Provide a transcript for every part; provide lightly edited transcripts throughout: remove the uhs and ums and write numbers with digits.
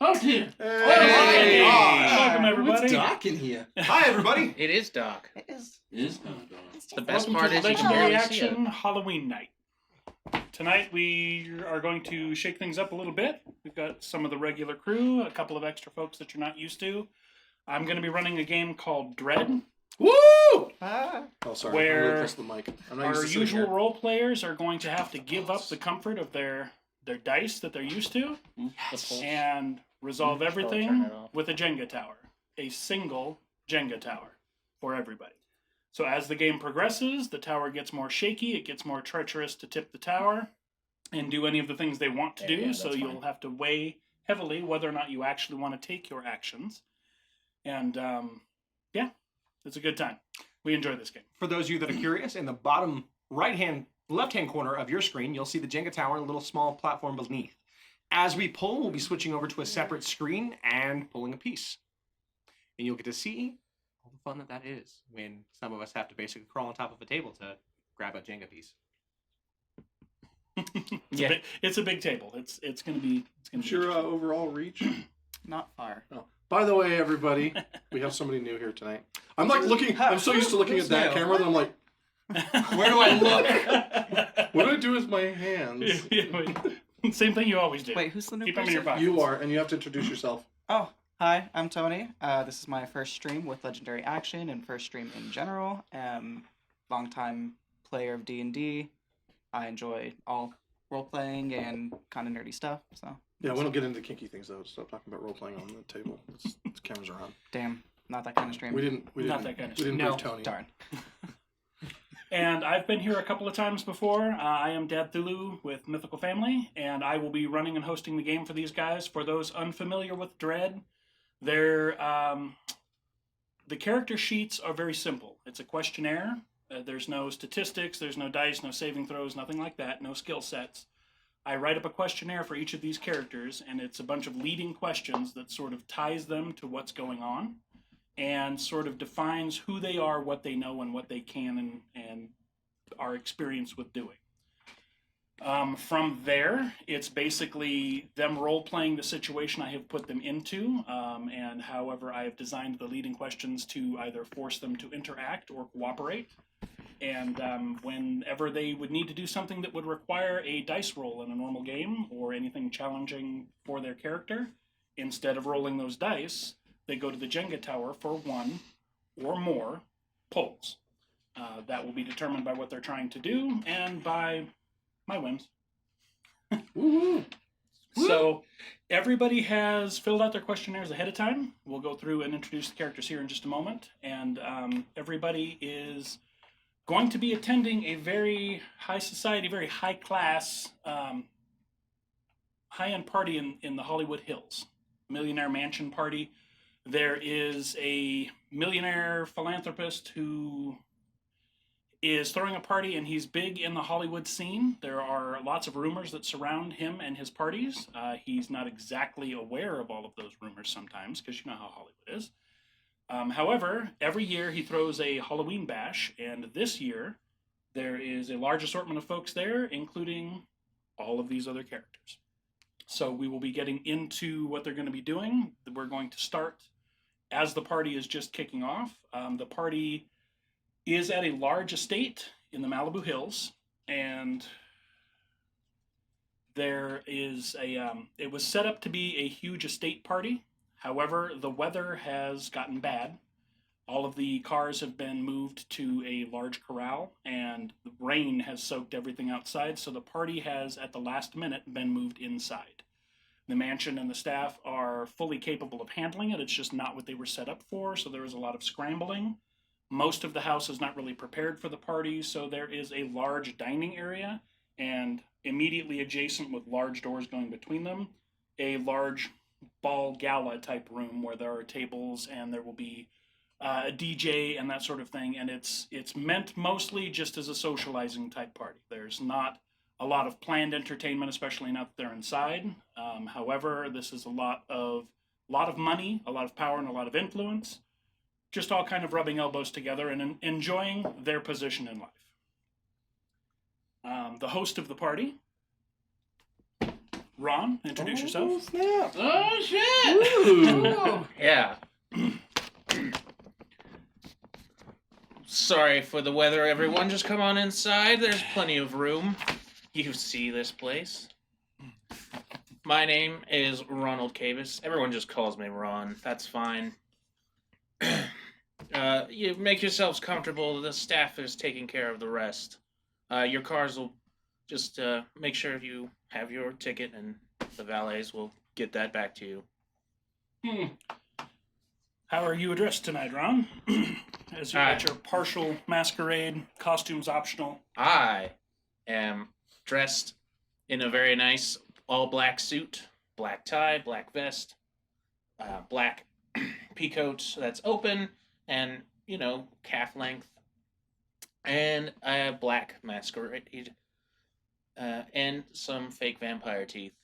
Oh dear! Hey! Welcome everybody. It's dark in here. Hi, everybody. It is dark. It is. It is kind of dark. The best Welcome part to is you can Legendary barely see it. Action Halloween night. Tonight we are going to shake things up a little bit. We've got some of the regular crew, a couple of extra folks that you're not used to. I'm going to be running a game called Dread. Woo! Ah. Oh, sorry. Where I'm really close to the mic. I'm not Our used to sitting usual here. role players are going to have to give up the comfort of their dice that they're used to and resolve turn everything it off. with a Jenga tower. A single Jenga tower for everybody. So as the game progresses, the tower gets more shaky, it gets more treacherous to tip the tower and do any of the things they want to do, Yeah, so that's you'll fine. have to weigh heavily whether or not you actually want to take your actions. And, yeah, it's a good time. We enjoy this game. For those of you that are curious, in the bottom left-hand corner of your screen, you'll see the Jenga tower and a little small platform beneath. As we pull, we'll be switching over to a separate screen and pulling a piece. And you'll get to see all the fun that is when some of us have to basically crawl on top of a table to grab a Jenga piece. It's a big table. It's going to be. What's your overall reach? Not far. Oh, by the way, everybody, we have somebody new here tonight. I'm like looking. I'm so used to looking at that camera that I'm like, where do I look? What do I do with my hands? Same thing you always do. Wait, who's the new Keep them in person? your pockets. You are, and you have to introduce yourself. Oh, hi, I'm Tony. This is my first stream with Legendary Action and first stream in general. Longtime player of D&D. I enjoy all role-playing and kind of nerdy stuff, so. Yeah, we don't get into kinky things though. Stop talking about role playing on the table. The cameras are on. Damn, not that kind of stream. We didn't. Not that kind of We didn't No. brief Tony. Darn. And I've been here a couple of times before. I am Dad Thulu with Mythical Family, and I will be running and hosting the game for these guys. For those unfamiliar with Dread, the character sheets are very simple. It's a questionnaire. There's no statistics, there's no dice, no saving throws, nothing like that, no skill sets. I write up a questionnaire for each of these characters, and it's a bunch of leading questions that sort of ties them to what's going on and sort of defines who they are, what they know, and what they can and are experienced with doing. From there, it's basically them role-playing the situation I have put them into, and however I have designed the leading questions to either force them to interact or cooperate. And whenever they would need to do something that would require a dice roll in a normal game or anything challenging for their character, instead of rolling those dice, they go to the Jenga tower for one or more pulls. That will be determined by what they're trying to do and by my whims. Woohoo! So everybody has filled out their questionnaires ahead of time. We'll go through and introduce the characters here in just a moment. And everybody is going to be attending a very high society, very high class, high-end party in the Hollywood Hills. Millionaire mansion party. There is a millionaire philanthropist who is throwing a party, and he's big in the Hollywood scene. There are lots of rumors that surround him and his parties. He's not exactly aware of all of those rumors sometimes, because you know how Hollywood is. However, every year he throws a Halloween bash, and this year there is a large assortment of folks there, including all of these other characters. So we will be getting into what they're going to be doing. We're going to start as the party is just kicking off. The party is at a large estate in the Malibu Hills, and there is it was set up to be a huge estate party. However, the weather has gotten bad. All of the cars have been moved to a large corral, and the rain has soaked everything outside, so the party has, at the last minute, been moved inside. The mansion and the staff are fully capable of handling it. It's just not what they were set up for, so there was a lot of scrambling. Most of the house is not really prepared for the party, so there is a large dining area, and immediately adjacent with large doors going between them, a large ball gala type room where there are tables and there will be a DJ and that sort of thing, and it's meant mostly just as a socializing type party. There's not a lot of planned entertainment, especially now that they're inside. However, this is a lot of money, a lot of power, and a lot of influence. Just all kind of rubbing elbows together and enjoying their position in life. The host of the party, Ron, introduce yourself. Snap. Oh shit! Ooh. Yeah. Sorry for the weather, everyone. Just come on inside. There's plenty of room. You see this place. My name is Ronald Cavis. Everyone just calls me Ron. That's fine. You make yourselves comfortable. The staff is taking care of the rest. Your cars will just make sure you have your ticket, and the valets will get that back to you. How are you addressed tonight, Ron? As you at your partial masquerade, costumes optional. I am dressed in a very nice all-black suit, black tie, black vest, black peacoat that's open, and, calf length, and I have black masquerade, and some fake vampire teeth,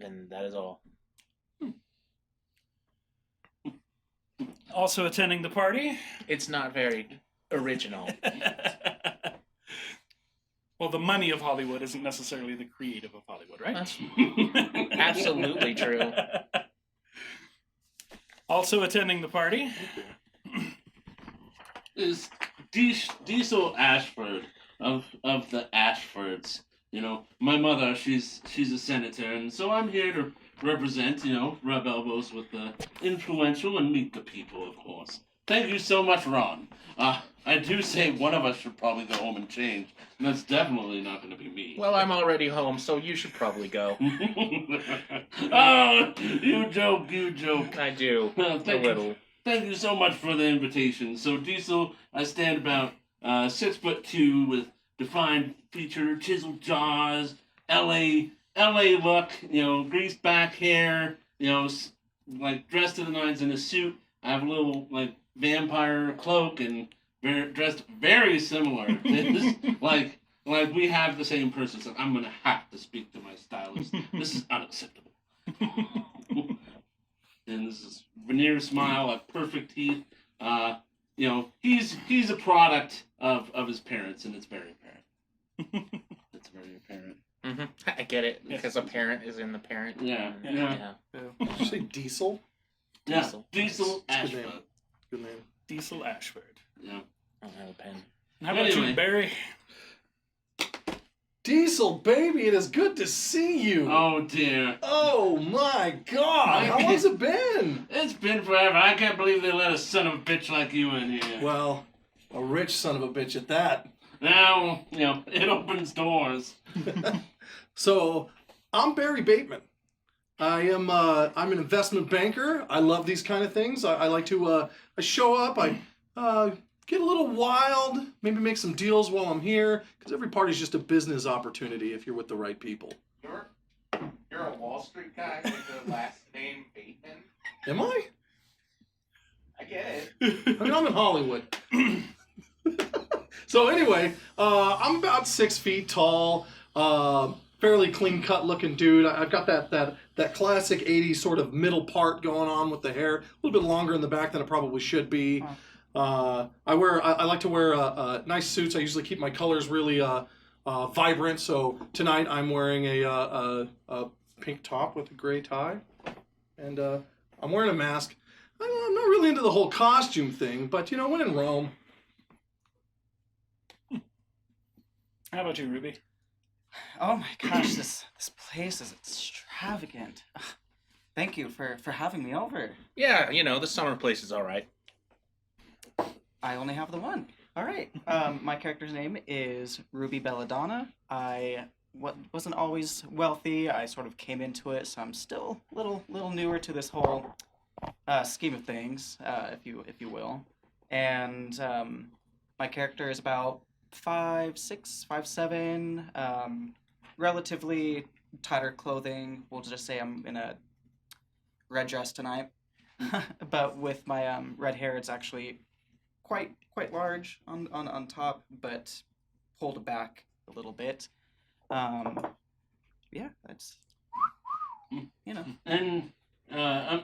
and that is all. Also attending the party. It's not very original. Well, the money of Hollywood isn't necessarily the creative of Hollywood, right? That's absolutely true. Also attending the party is Diesel Ashford of the Ashfords. My mother, she's a senator, and so I'm here to represent, rub elbows with the influential and meet the people, of course. Thank you so much, Ron. I do say one of us should probably go home and change, and that's definitely not going to be me. Well, I'm already home, so you should probably go. Oh, you joke. I do. Thank a little. Thank you so much for the invitation. So, Diesel, I stand about 6'2" with defined feature, chiseled jaws, LA look, greased back hair, like dressed to the nines in a suit. I have a little vampire cloak and dressed very similar. like we have the same person. So I'm gonna have to speak to my stylist. This is unacceptable. And this is veneer smile, like perfect teeth. He's a product of his parents, and it's very apparent. It's very apparent. Mm-hmm. I get it, because a parent is in the parent. Yeah. Did you say Diesel? Diesel That's Ashford. Good name. Diesel Ashford. Yeah. I don't have a pen. How about Anyway. you, Barry? Diesel, baby, it is good to see you. Oh dear. Oh my God! How long's it been? It's been forever. I can't believe they let a son of a bitch like you in here. Well, a rich son of a bitch at that. Now, it opens doors. So, I'm Barry Bateman. I'm an investment banker. I love these kind of things. I like to I show up. I get a little wild. Maybe make some deals while I'm here. Because every party's just a business opportunity if you're with the right people. You're a Wall Street guy with the last name Bateman? Am I? I get it. I mean, I'm in Hollywood. So anyway, I'm about 6 feet tall, fairly clean-cut looking dude. I've got that classic 80s sort of middle part going on with the hair, a little bit longer in the back than it probably should be. I like to wear nice suits. I usually keep my colors really vibrant. So tonight I'm wearing a pink top with a gray tie, and I'm wearing a mask. I'm not really into the whole costume thing, but when in Rome. How about you, Ruby? Oh my gosh, this place is extravagant. Ugh, thank you for having me over. Yeah, the summer place is all right. I only have the one. All right. My character's name is Ruby Belladonna. I wasn't always wealthy. I sort of came into it, so I'm still little newer to this whole scheme of things, if you will. And my character is about 5'6", 5'7", relatively tighter clothing. We'll just say I'm in a red dress tonight, but with my red hair, it's actually quite large on top, but pulled back a little bit. Yeah, that's And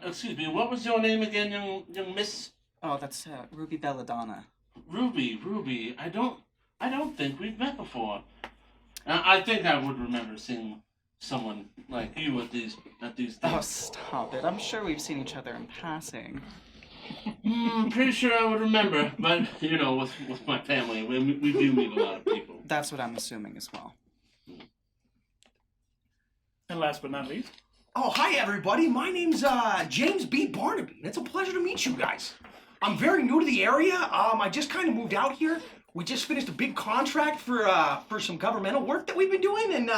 excuse me, what was your name again, young miss? Oh, that's Ruby Belladonna. Ruby. I don't think we've met before. I think I would remember seeing someone like you at these things. Oh, stop it! I'm sure we've seen each other in passing. Pretty sure I would remember, but with my family, we do meet a lot of people. That's what I'm assuming as well. And last but not least, Oh, hi everybody. My name's James B. Barnaby, and it's a pleasure to meet you guys. I'm very new to the area. I just kind of moved out here. We just finished a big contract for some governmental work that we've been doing, and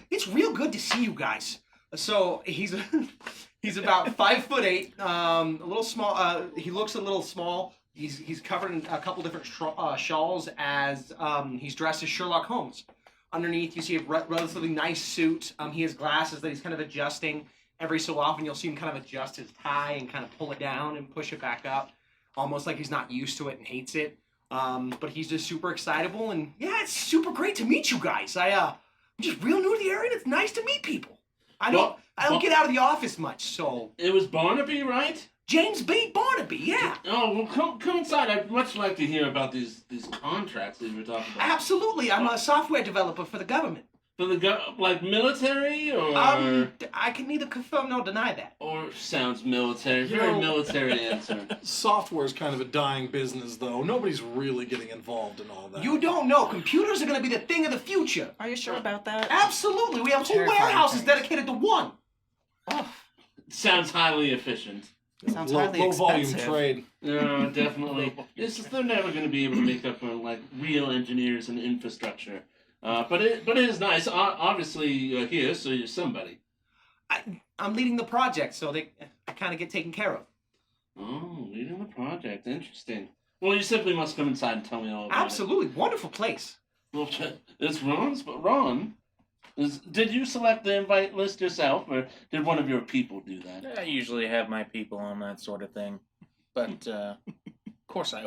it's real good to see you guys. So he's about 5'8", a little small. He looks a little small. He's covered in a couple different shawls as he's dressed as Sherlock Holmes. Underneath, you see a relatively nice suit. He has glasses that he's kind of adjusting. Every so often, you'll see him kind of adjust his tie and kind of pull it down and push it back up, almost like he's not used to it and hates it. But he's just super excitable, and yeah, it's super great to meet you guys. I'm just real new to the area, and it's nice to meet people. I don't get out of the office much, so. It was Barnaby, right? James B. Barnaby, yeah. Oh, well, come inside. I'd much like to hear about these contracts that you were talking about. Absolutely, I'm a software developer for the government. For the like military, or I can neither confirm nor deny that. or sounds military. Very military answer. Software is kind of a dying business, though. Nobody's really getting involved in all that. You don't know. Computers are going to be the thing of the future. Are you sure about that? Absolutely. We have whole Terrifying warehouses things. dedicated to one. Sounds highly efficient. Sounds low, highly low volume expensive. trade. No, definitely. It's just they're never going to be able to make up for like real engineers and infrastructure. But it is nice. Obviously, you're here, so you're somebody. I'm leading the project, so I kind of get taken care of. Oh, leading the project. Interesting. Well, you simply must come inside and tell me all about Absolutely. Wonderful place. it. Well, it's Ron's, but Ron, did you select the invite list yourself, or did one of your people do that? I usually have my people on that sort of thing, but of course I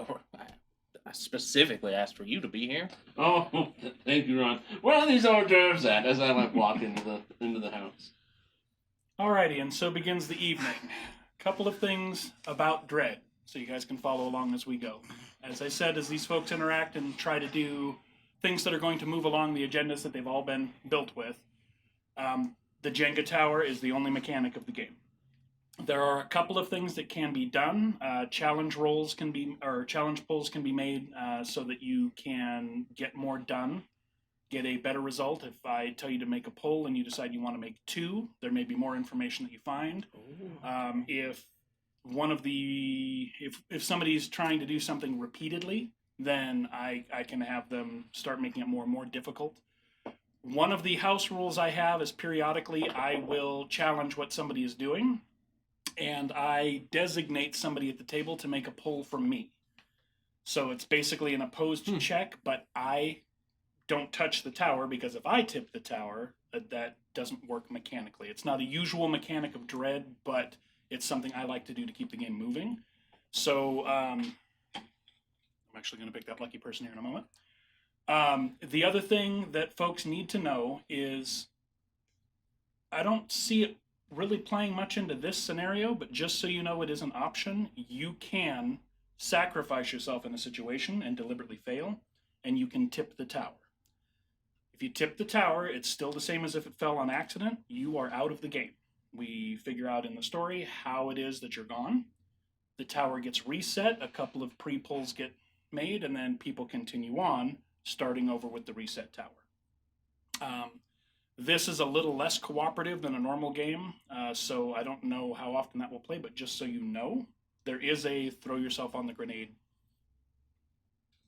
specifically asked for you to be here. Oh, thank you, Ron. Where are these hors d'oeuvres at? As I walk into the house. alrighty, and so begins the evening. Couple of things about Dread, so you guys can follow along as we go. As I said, as these folks interact and try to do things that are going to move along the agendas that they've all been built with, the Jenga tower is the only mechanic of the game. There are a couple of things that can be done. Challenge pulls can be made so that you can get more done, get a better result. If I tell you to make a pull and you decide you want to make 2, there may be more information that you find. If somebody's trying to do something repeatedly, then I can have them start making it more and more difficult. One of the house rules I have is periodically I will challenge what somebody is doing, and I designate somebody at the table to make a pull from me. So it's basically an opposed check, but I don't touch the tower, because if I tip the tower, that doesn't work mechanically. It's not a usual mechanic of Dread, but it's something I like to do to keep the game moving. So I'm actually going to pick that lucky person here in a moment. The other thing that folks need to know is I don't see it really playing much into this scenario, but just so you know, it is an option. You can sacrifice yourself in a situation and deliberately fail, and you can tip the tower. If you tip the tower, it's still the same as if it fell on accident. You are out of the game. We figure out in the story how it is that you're gone. The tower gets reset, a couple of pre-pulls get made, and then people continue on, starting over with the reset tower. This is a little less cooperative than a normal game, so I don't know how often that will play, but just so you know, there is a throw yourself on the grenade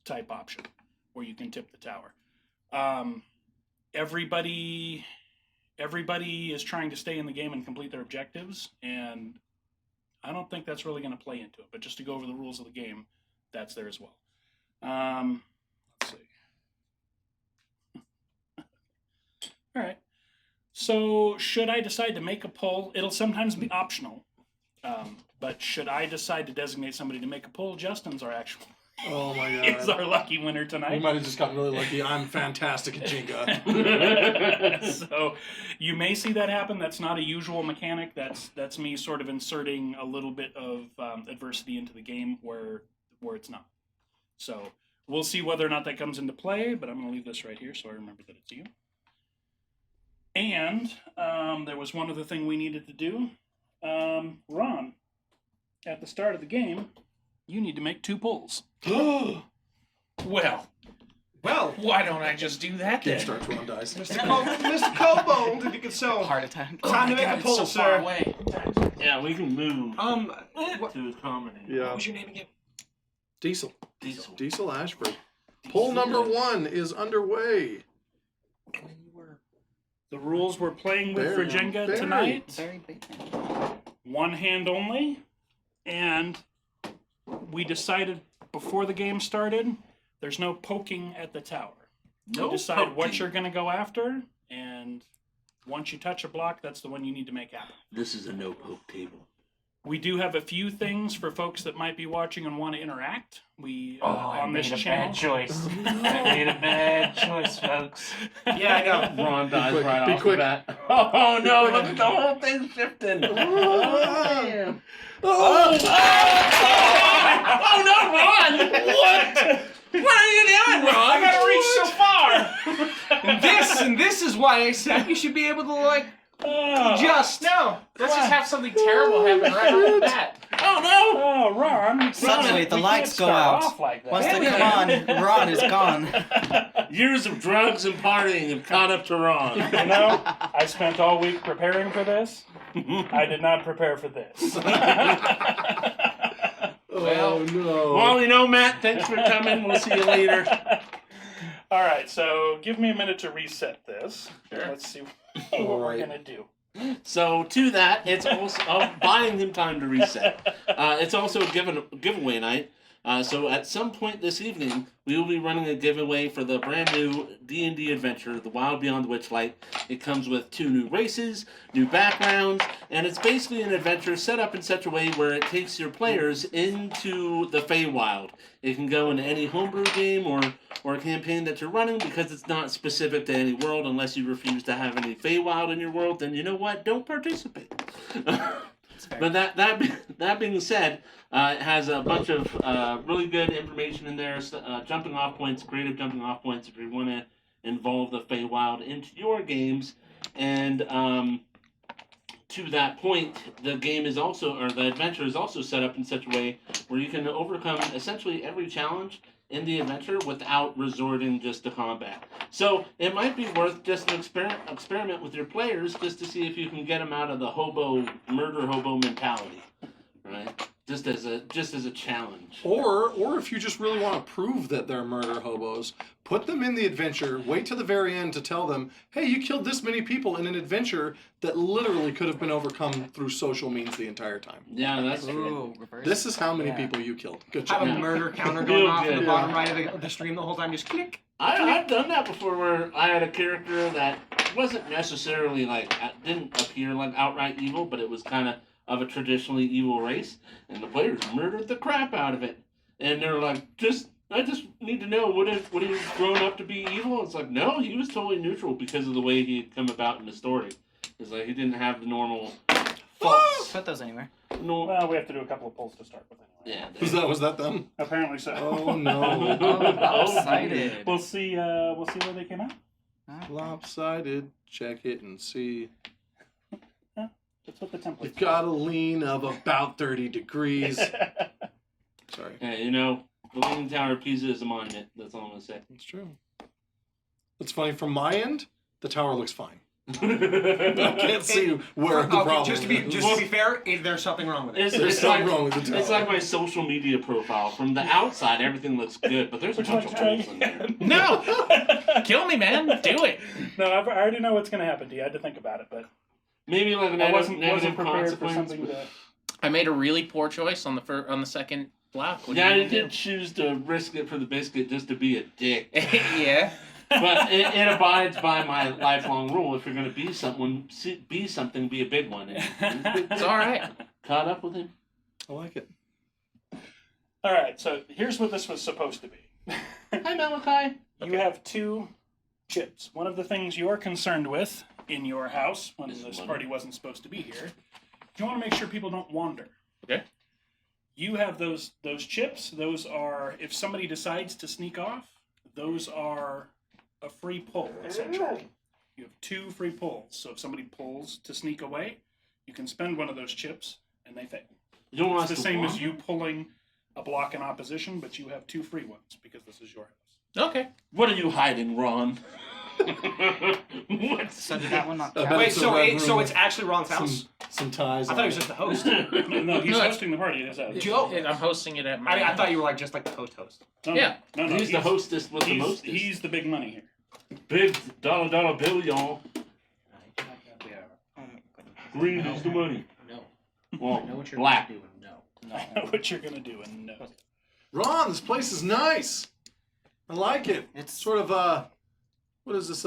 type option where you can tip the tower. everybody is trying to stay in the game and complete their objectives, and I don't think that's really going to play into it. But just to go over the rules of the game, that's there as well. Let's see. All right. So should I decide to make a pull, it'll sometimes be optional. But should I decide to designate somebody to make a pull, Justin's our actual. Oh my Is god. our lucky winner We tonight. might have just gotten really lucky. I'm fantastic at Jenga. So you may see that happen. That's not a usual mechanic. That's me sort of inserting a little bit of adversity into the game where it's not. So we'll see whether or not that comes into play, but I'm going to leave this right here so I remember that it's you. And there was one other thing we needed to do. Ron, at the start of the game, you need to make 2 pulls. Well, Well, why don't I just do that Game then? starts rolling dice. Mr. Cobalt, if you could so. Heart attack. Oh Time my to make God, a it's pull, so sir. far away. Yeah, we can move What? to accommodate. Yeah. What was your name again? Diesel. Diesel. Diesel Ashford. Poll number 1 is underway. The rules we're playing with for Very, Jenga very. tonight, Very big. 1 hand only, and we decided before the game started, there's no poking at the tower. No you decide what poking. you're going to go after, and once you touch a block, that's the one you need to make happen. This is a no poke table. We do have a few things for folks that might be watching and want to interact. We I on this made a channel. bad choice. I made a bad choice, folks. Yeah, I know. Ron dies quick, right be off quick. the bat. Oh no, look at the whole thing shifting. Oh, damn. Oh! Oh no, Ron! What? What are you doing, Ron? I gotta reach so far. and this is why I said you should be able to like just. No, let's just have something terrible happen right off the bat. Oh no! Oh, Ron! Suddenly, the we lights can't go start out. off like that. Once they come on, Ron is gone. Years of drugs and partying have caught up to Ron. You know, I spent all week preparing for this. I did not prepare for this. Oh no. Well, you know, Matt, thanks for coming. We'll see you later. All right, so give me a minute to reset this. Sure. Let's see what we're right. gonna do. So to that, it's also buying him time to reset. It's also a giveaway night. So at some point this evening, we will be running a giveaway for the brand new D&D adventure, The Wild Beyond the Witchlight. It comes with 2 new races, new backgrounds, and it's basically an adventure set up in such a way where it takes your players into the Feywild. It can go into any homebrew game or a campaign that you're running because it's not specific to any world. Unless you refuse to have any Feywild in your world, then you know what? Don't participate. But that being said, it has a bunch of really good information in there, jumping off points, creative jumping off points if you want to involve the Feywild into your games. And to that point, the game is also, or the adventure is also set up in such a way where you can overcome essentially every challenge in the adventure without resorting just to combat. So it might be worth just an experiment with your players just to see if you can get them out of the murder hobo mentality, right? Just as a challenge. Or if you just really want to prove that they're murder hobos, put them in the adventure, wait till the very end to tell them, hey, you killed this many people in an adventure that literally could have been overcome through social means the entire time. Yeah, that's true. Ooh, reverse. This is how many Yeah. people you killed. Good Have job. a Yeah. murder counter Real going off in good. the bottom right of the stream the whole time. Just click. I've done that before where I had a character that wasn't necessarily didn't appear like outright evil, but it was kind of a traditionally evil race, and the players murdered the crap out of it. And they're like, I just need to know, would he have grown up to be evil? It's like, no, he was totally neutral because of the way he had come about in the story. It's like he didn't have the normal faults. Put those anywhere. Well, we have to do a couple of polls to start with anyway. Yeah. Was that them? Apparently so. Oh no. Oh, lopsided. We'll see where they came out. Lopsided. Check it and see. That's what the template. You've got a lean of about 30 degrees. Sorry. Yeah, you know, the Leaning Tower of Pisa is a monument. That's all I'm gonna say. That's true. It's funny. From my end, the tower looks fine. I can't see where the problem just to be fair, there's something wrong with it. There's something wrong with the tower. It's like my social media profile. From the outside, everything looks good, but there's a bunch of holes in there. No! Kill me, man. Do it. No, I already know what's going to happen to you. I had to think about it, but Maybe like a I wasn't negative prepared for consequence. something to... I made a really poor choice on the second block. What do Yeah, you I do? did choose to risk it for the biscuit just to be a dick. Yeah. But it abides by my lifelong rule. If you're going to be someone, be something, be a big one. And It's all right. caught up with him. I like it. All right, so here's what this was supposed to be. Hi, Malachi. You have 2 chips. One of the things you're concerned with in your house when Is this money. party wasn't supposed to be here, you want to make sure people don't wander. Okay. You have those chips. Those are, if somebody decides to sneak off, those are a free pull, essentially. You have 2 free pulls. So if somebody pulls to sneak away, you can spend one of those chips, and they fail. You don't want It's us the to same as wander? you pulling a block in opposition, but you have 2 free ones because this is your house. Okay. What are you hiding, Ron? What? So did that one not I count? bet Wait, it's a so red so room it's actually Ron's house? Some ties. I thought he on was it. just the host. No, he's No, hosting the party at his house. Joe. I'm hosting it at my. I thought you were like just like the host. No, Yeah. No, He's the hostess with the He's, mostest. he's the big money here. Big dollar bill, y'all. Oh my goodness. Green is the money. No. Well, I know what you're black. doing. No. I know what you're gonna do, and no. Ron, this place is nice. I like it. It's Sort of what is this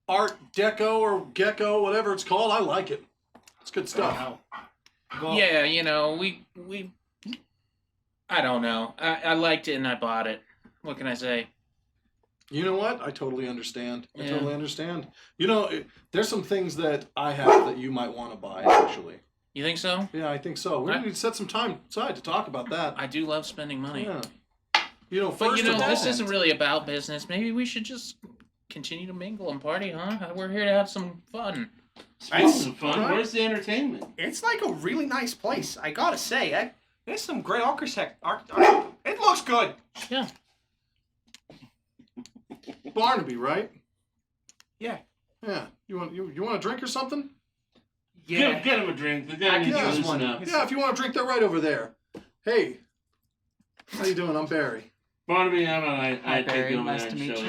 Art Deco or Gecko, whatever it's called. I like it. It's good stuff. Yeah, we. I don't know. I liked it and I bought it. What can I say? You know what? I totally understand. I Yeah. totally understand. There's some things that I have that you might want to buy, actually. You think so? Yeah, I think so. We I- need to set some time aside to talk about that. I do love spending money. Yeah. But First of all, this isn't really about business. Maybe we should just continue to mingle and party, huh? We're here to have some fun. Speaking of fun, Right. where's the entertainment? It's like a really nice place. I gotta say, there's some great architect. It looks good. Yeah. Barnaby, right? Yeah. Yeah. You want a drink or something? Yeah. Get him a drink. The guy I needs could to use loosen one. up. Yeah, if you want a drink, they're right over there. Hey. How you doing? I'm Barry. Barnaby, I Hi, take Barry. you over Nice there to and meet show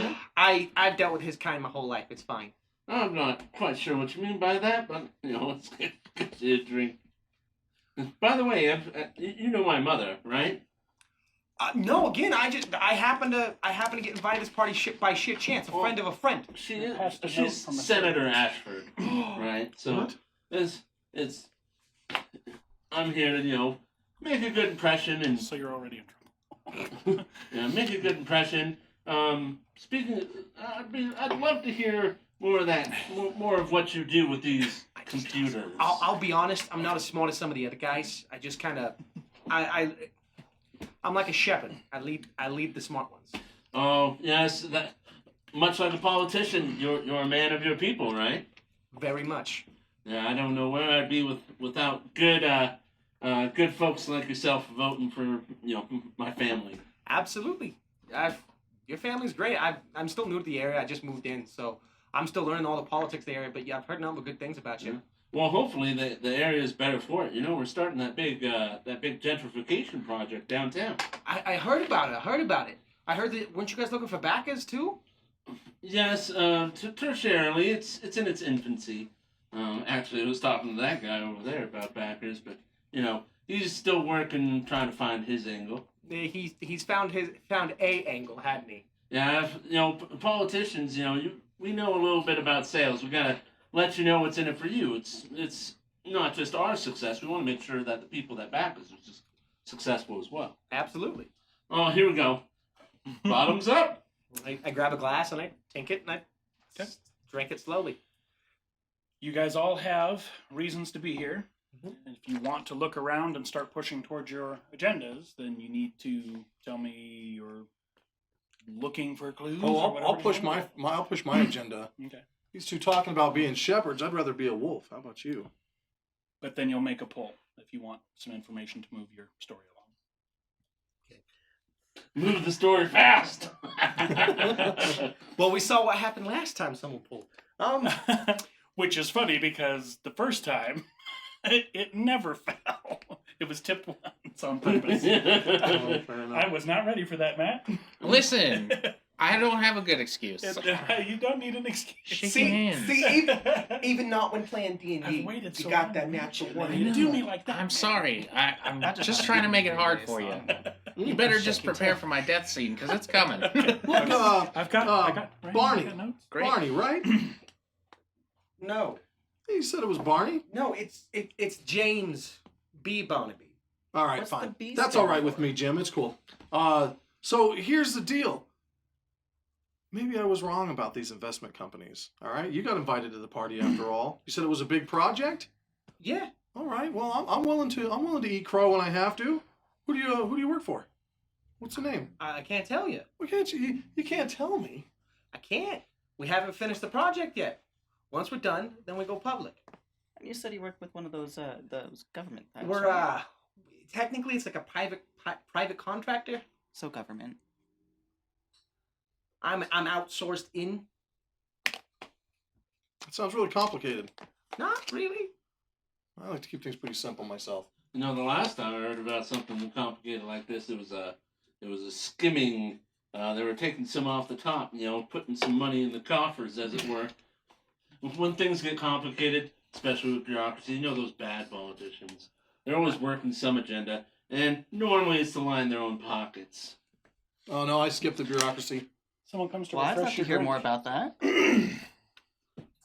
you. I've dealt with his kind my whole life. It's fine. I'm not quite sure what you mean by that, but let's get you a drink. By the way, you know my mother, right? No, again, I happen to get invited to this party by sheer chance. A friend of a friend. She Passed a note she's from a Senator Ashford, right? So What? it's I'm here to make a good impression and So you're already in trouble. make a good impression. Speaking, I'd love to hear more of that, more of what you do with these computers. I'll be honest. I'm not as smart as some of the other guys. I just kind of, I'm like a shepherd. I lead the smart ones. Oh yes, that much like a politician, you're a man of your people, right? Very much. Yeah, I don't know where I'd be without good folks like yourself voting for my family. Absolutely. Your family's great. I'm still new to the area. I just moved in, so I'm still learning all the politics of the area. But yeah, I've heard nothing but good things about you. Well, hopefully the area is better for it. We're starting that big gentrification project downtown. I heard about it. I heard that. Weren't you guys looking for backers too? Yes, tertiarily, it's in its infancy. Actually, I was talking to that guy over there about backers, but he's still working, trying to find his angle. He's found a angle, hadn't he? Yeah, politicians, we know a little bit about sales. We gotta let you know what's in it for you. It's not just our success. We want to make sure that the people that back us are just successful as well. Absolutely. Oh, here we go. Bottoms up. I grab a glass and I tink it and I Okay. drink it slowly. You guys all have reasons to be here. And if you want to look around and start pushing towards your agendas, then you need to tell me you're looking for clues. Oh, or I'll whatever push you want. I'll push my agenda. Okay. These two talking about being shepherds. I'd rather be a wolf. How about you? But then you'll make a poll if you want some information to move your story along. Move the story fast. Well, we saw what happened last time someone pulled. Which is funny because the first time it never fell. It was tipped once on purpose. Oh, fair enough. I was not ready for that, Matt. Listen, I don't have a good excuse. You don't need an excuse. Shake your hands. See, even not when playing D&D, I've waited so you got long that to meet natural you, one. man. in You you. do me like that. I'm sorry. I'm Not just trying to make it hard for you. You better just Shake your prepare tail. for my death scene, because it's coming. Look, I've got Ryan, Barney. you got notes? Great. Barney, right? No, You said it was Barney. no, it's James B. Barnaby. All right, What's the fine. B That's stand all right for? with me, Jim. It's cool. So here's the deal. Maybe I was wrong about these investment companies. All right, you got invited to the party after all. You said it was a big project. Yeah, All right. Well, I'm willing to eat crow when I have to. Who do you work for? What's the name? I can't tell you. Why can't you? You can't tell me. I can't. We haven't finished the project yet. Once we're done, then we go public. And you said you worked with one of those government types. We're right? technically it's like a private contractor. So government. I'm outsourced in. That sounds really complicated. Not really. I like to keep things pretty simple myself. You know, the last time I heard about something complicated like this, it was a skimming. They were taking some off the top, putting some money in the coffers, as it were. When things get complicated, especially with bureaucracy, those bad politicians. They're always working some agenda, and normally it's to line their own pockets. Oh no, I skipped the bureaucracy. Someone comes to Well, I'd love refresh to your hear drink. more about that.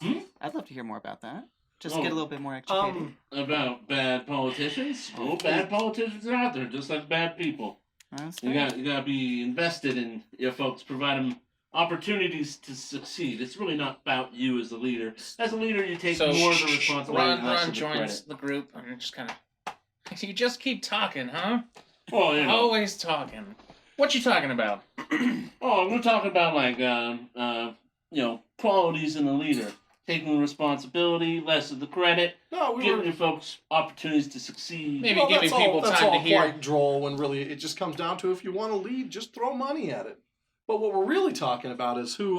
Hmm? I'd love to hear more about that. Just Oh. get a little bit more educated. About bad politicians? Well, bad politicians are out there, just like bad people. That's You fair. gotta be invested in your folks, provide them opportunities to succeed. It's really not about you as a leader. As a leader, you take So, more of the responsibility, and less Ron of the joins credit. the group and just kind of. You just keep talking, huh? Well, Always talking. What you talking about? Oh, we're talking about qualities in a leader. Taking responsibility, less of the credit, No, we giving were. your folks opportunities to succeed. Maybe giving people that's time all to hear. quite droll when really it just comes down to if you want to lead, just throw money at it. But what we're really talking about is who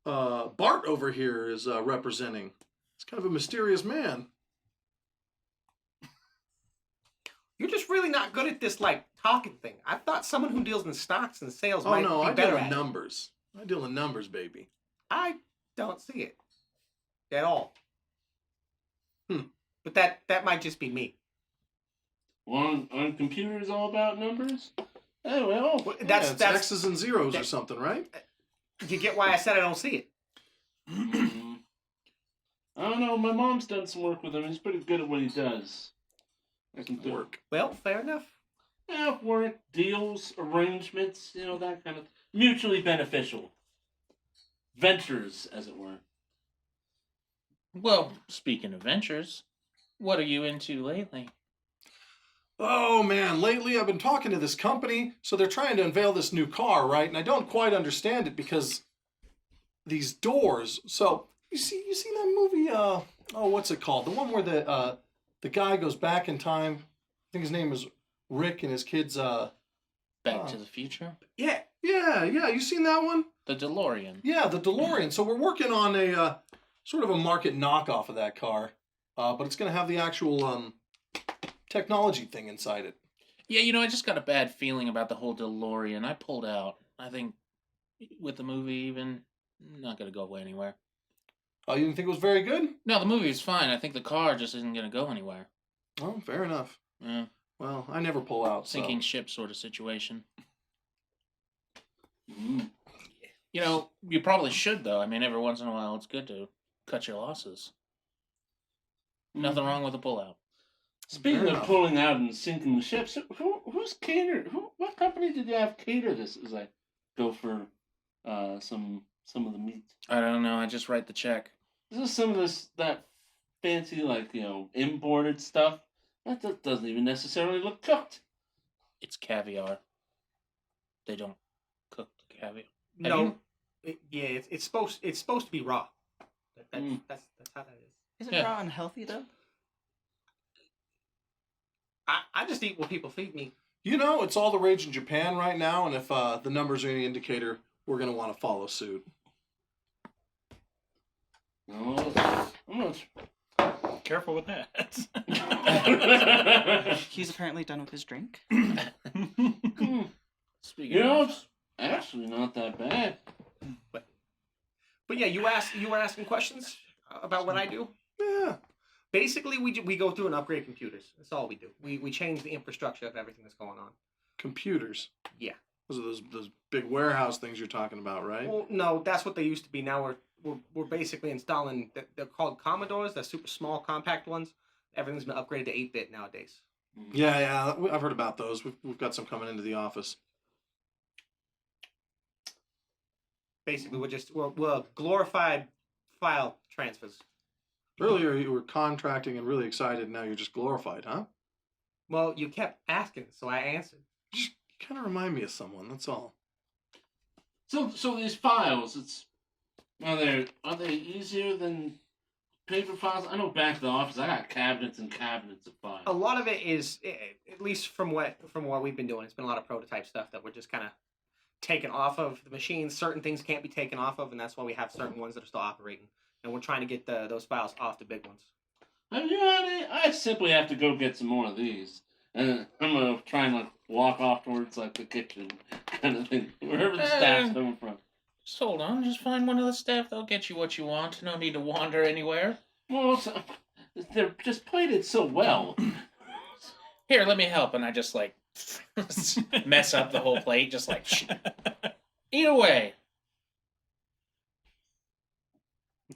Bart over here is representing. It's kind of a mysterious man. You're just really not good at this talking thing. I thought someone who deals in stocks and sales Oh might no, be I deal better in at it. numbers. I deal in numbers, baby. I don't see it at all. Hmm. But that might just be me. On computers all about numbers? Oh, well. That's It's that's. X's and zeros or that- something, right? You get why I said I don't see it. I don't know. My mom's done some work with him. He's pretty good at what he does. I can Work. Well, fair enough. Yeah, work, deals, arrangements, that kind of mutually beneficial. Ventures, as it were. Well, speaking of ventures, what are you into lately? Oh man, lately I've been talking to this company, so they're trying to unveil this new car, right? And I don't quite understand it because these doors. So you see that movie? What's it called? The one where the guy goes back in time. I think his name is Rick, and his kids. Back to the Future? Yeah. Yeah. You seen that one? The DeLorean. Yeah, the DeLorean. So we're working on a sort of a market knockoff of that car, but it's going to have the actual technology thing inside it. Yeah, I just got a bad feeling about the whole DeLorean. I pulled out. I think with the movie even, not going to go anywhere. Oh, you didn't think it was very good? No, the movie is fine. I think the car just isn't going to go anywhere. Oh, fair enough. Yeah, Well, I never pull out. so- sinking ship sort of situation. Mm. You probably should, though. I mean, every once in a while, it's good to cut your losses. Nothing wrong with a pullout. Speaking Fair of enough. pulling out and sinking the ships, who's catered? What company did you have cater this? As I go for some of the meat. I don't know. I just write the check. Is this some of that fancy imported stuff that doesn't even necessarily look cooked? It's caviar. They don't cook the caviar. Have No. you- It's supposed to be raw. That's how that is. Is it Yeah. raw unhealthy though? I just eat what people feed me. It's all the rage in Japan right now, and if the numbers are any indicator, we're going to want to follow suit. No, I'm not. Careful with that. He's apparently done with his drink. Speaking You know, of, it's actually not that bad. But yeah, you were asking questions about what I do. Yeah. Basically, we go through and upgrade computers. That's all we do. We change the infrastructure of everything that's going on. Computers. Yeah. Those are those big warehouse things you're talking about, right? Well, no, that's what they used to be. Now we're basically installing. They're called Commodores. They're super small, compact ones. Everything's been upgraded to 8-bit nowadays. Yeah. I've heard about those. We've got some coming into the office. Basically, we're glorified file transfers. Earlier you were contracting and really excited. Now you're just glorified, huh? Well, you kept asking, so I answered. Just kind of remind me of someone. That's all. So these files, are they easier than paper files? I know back at the office, I got cabinets and cabinets of files. A lot of it is, at least from what we've been doing, it's been a lot of prototype stuff that we're just kind of taken off of the machines. Certain things can't be taken off of, and that's why we have certain ones that are still operating. And we're trying to get those files off the big ones. I simply have to go get some more of these. And I'm gonna try and walk off towards the kitchen kind of thing. Wherever the staff's coming from. just hold on. Just find one of the staff. They'll get you what you want. No need to wander anywhere. Well, they're just plated so well. Here, let me help. And I just mess up the whole plate. Just eat away.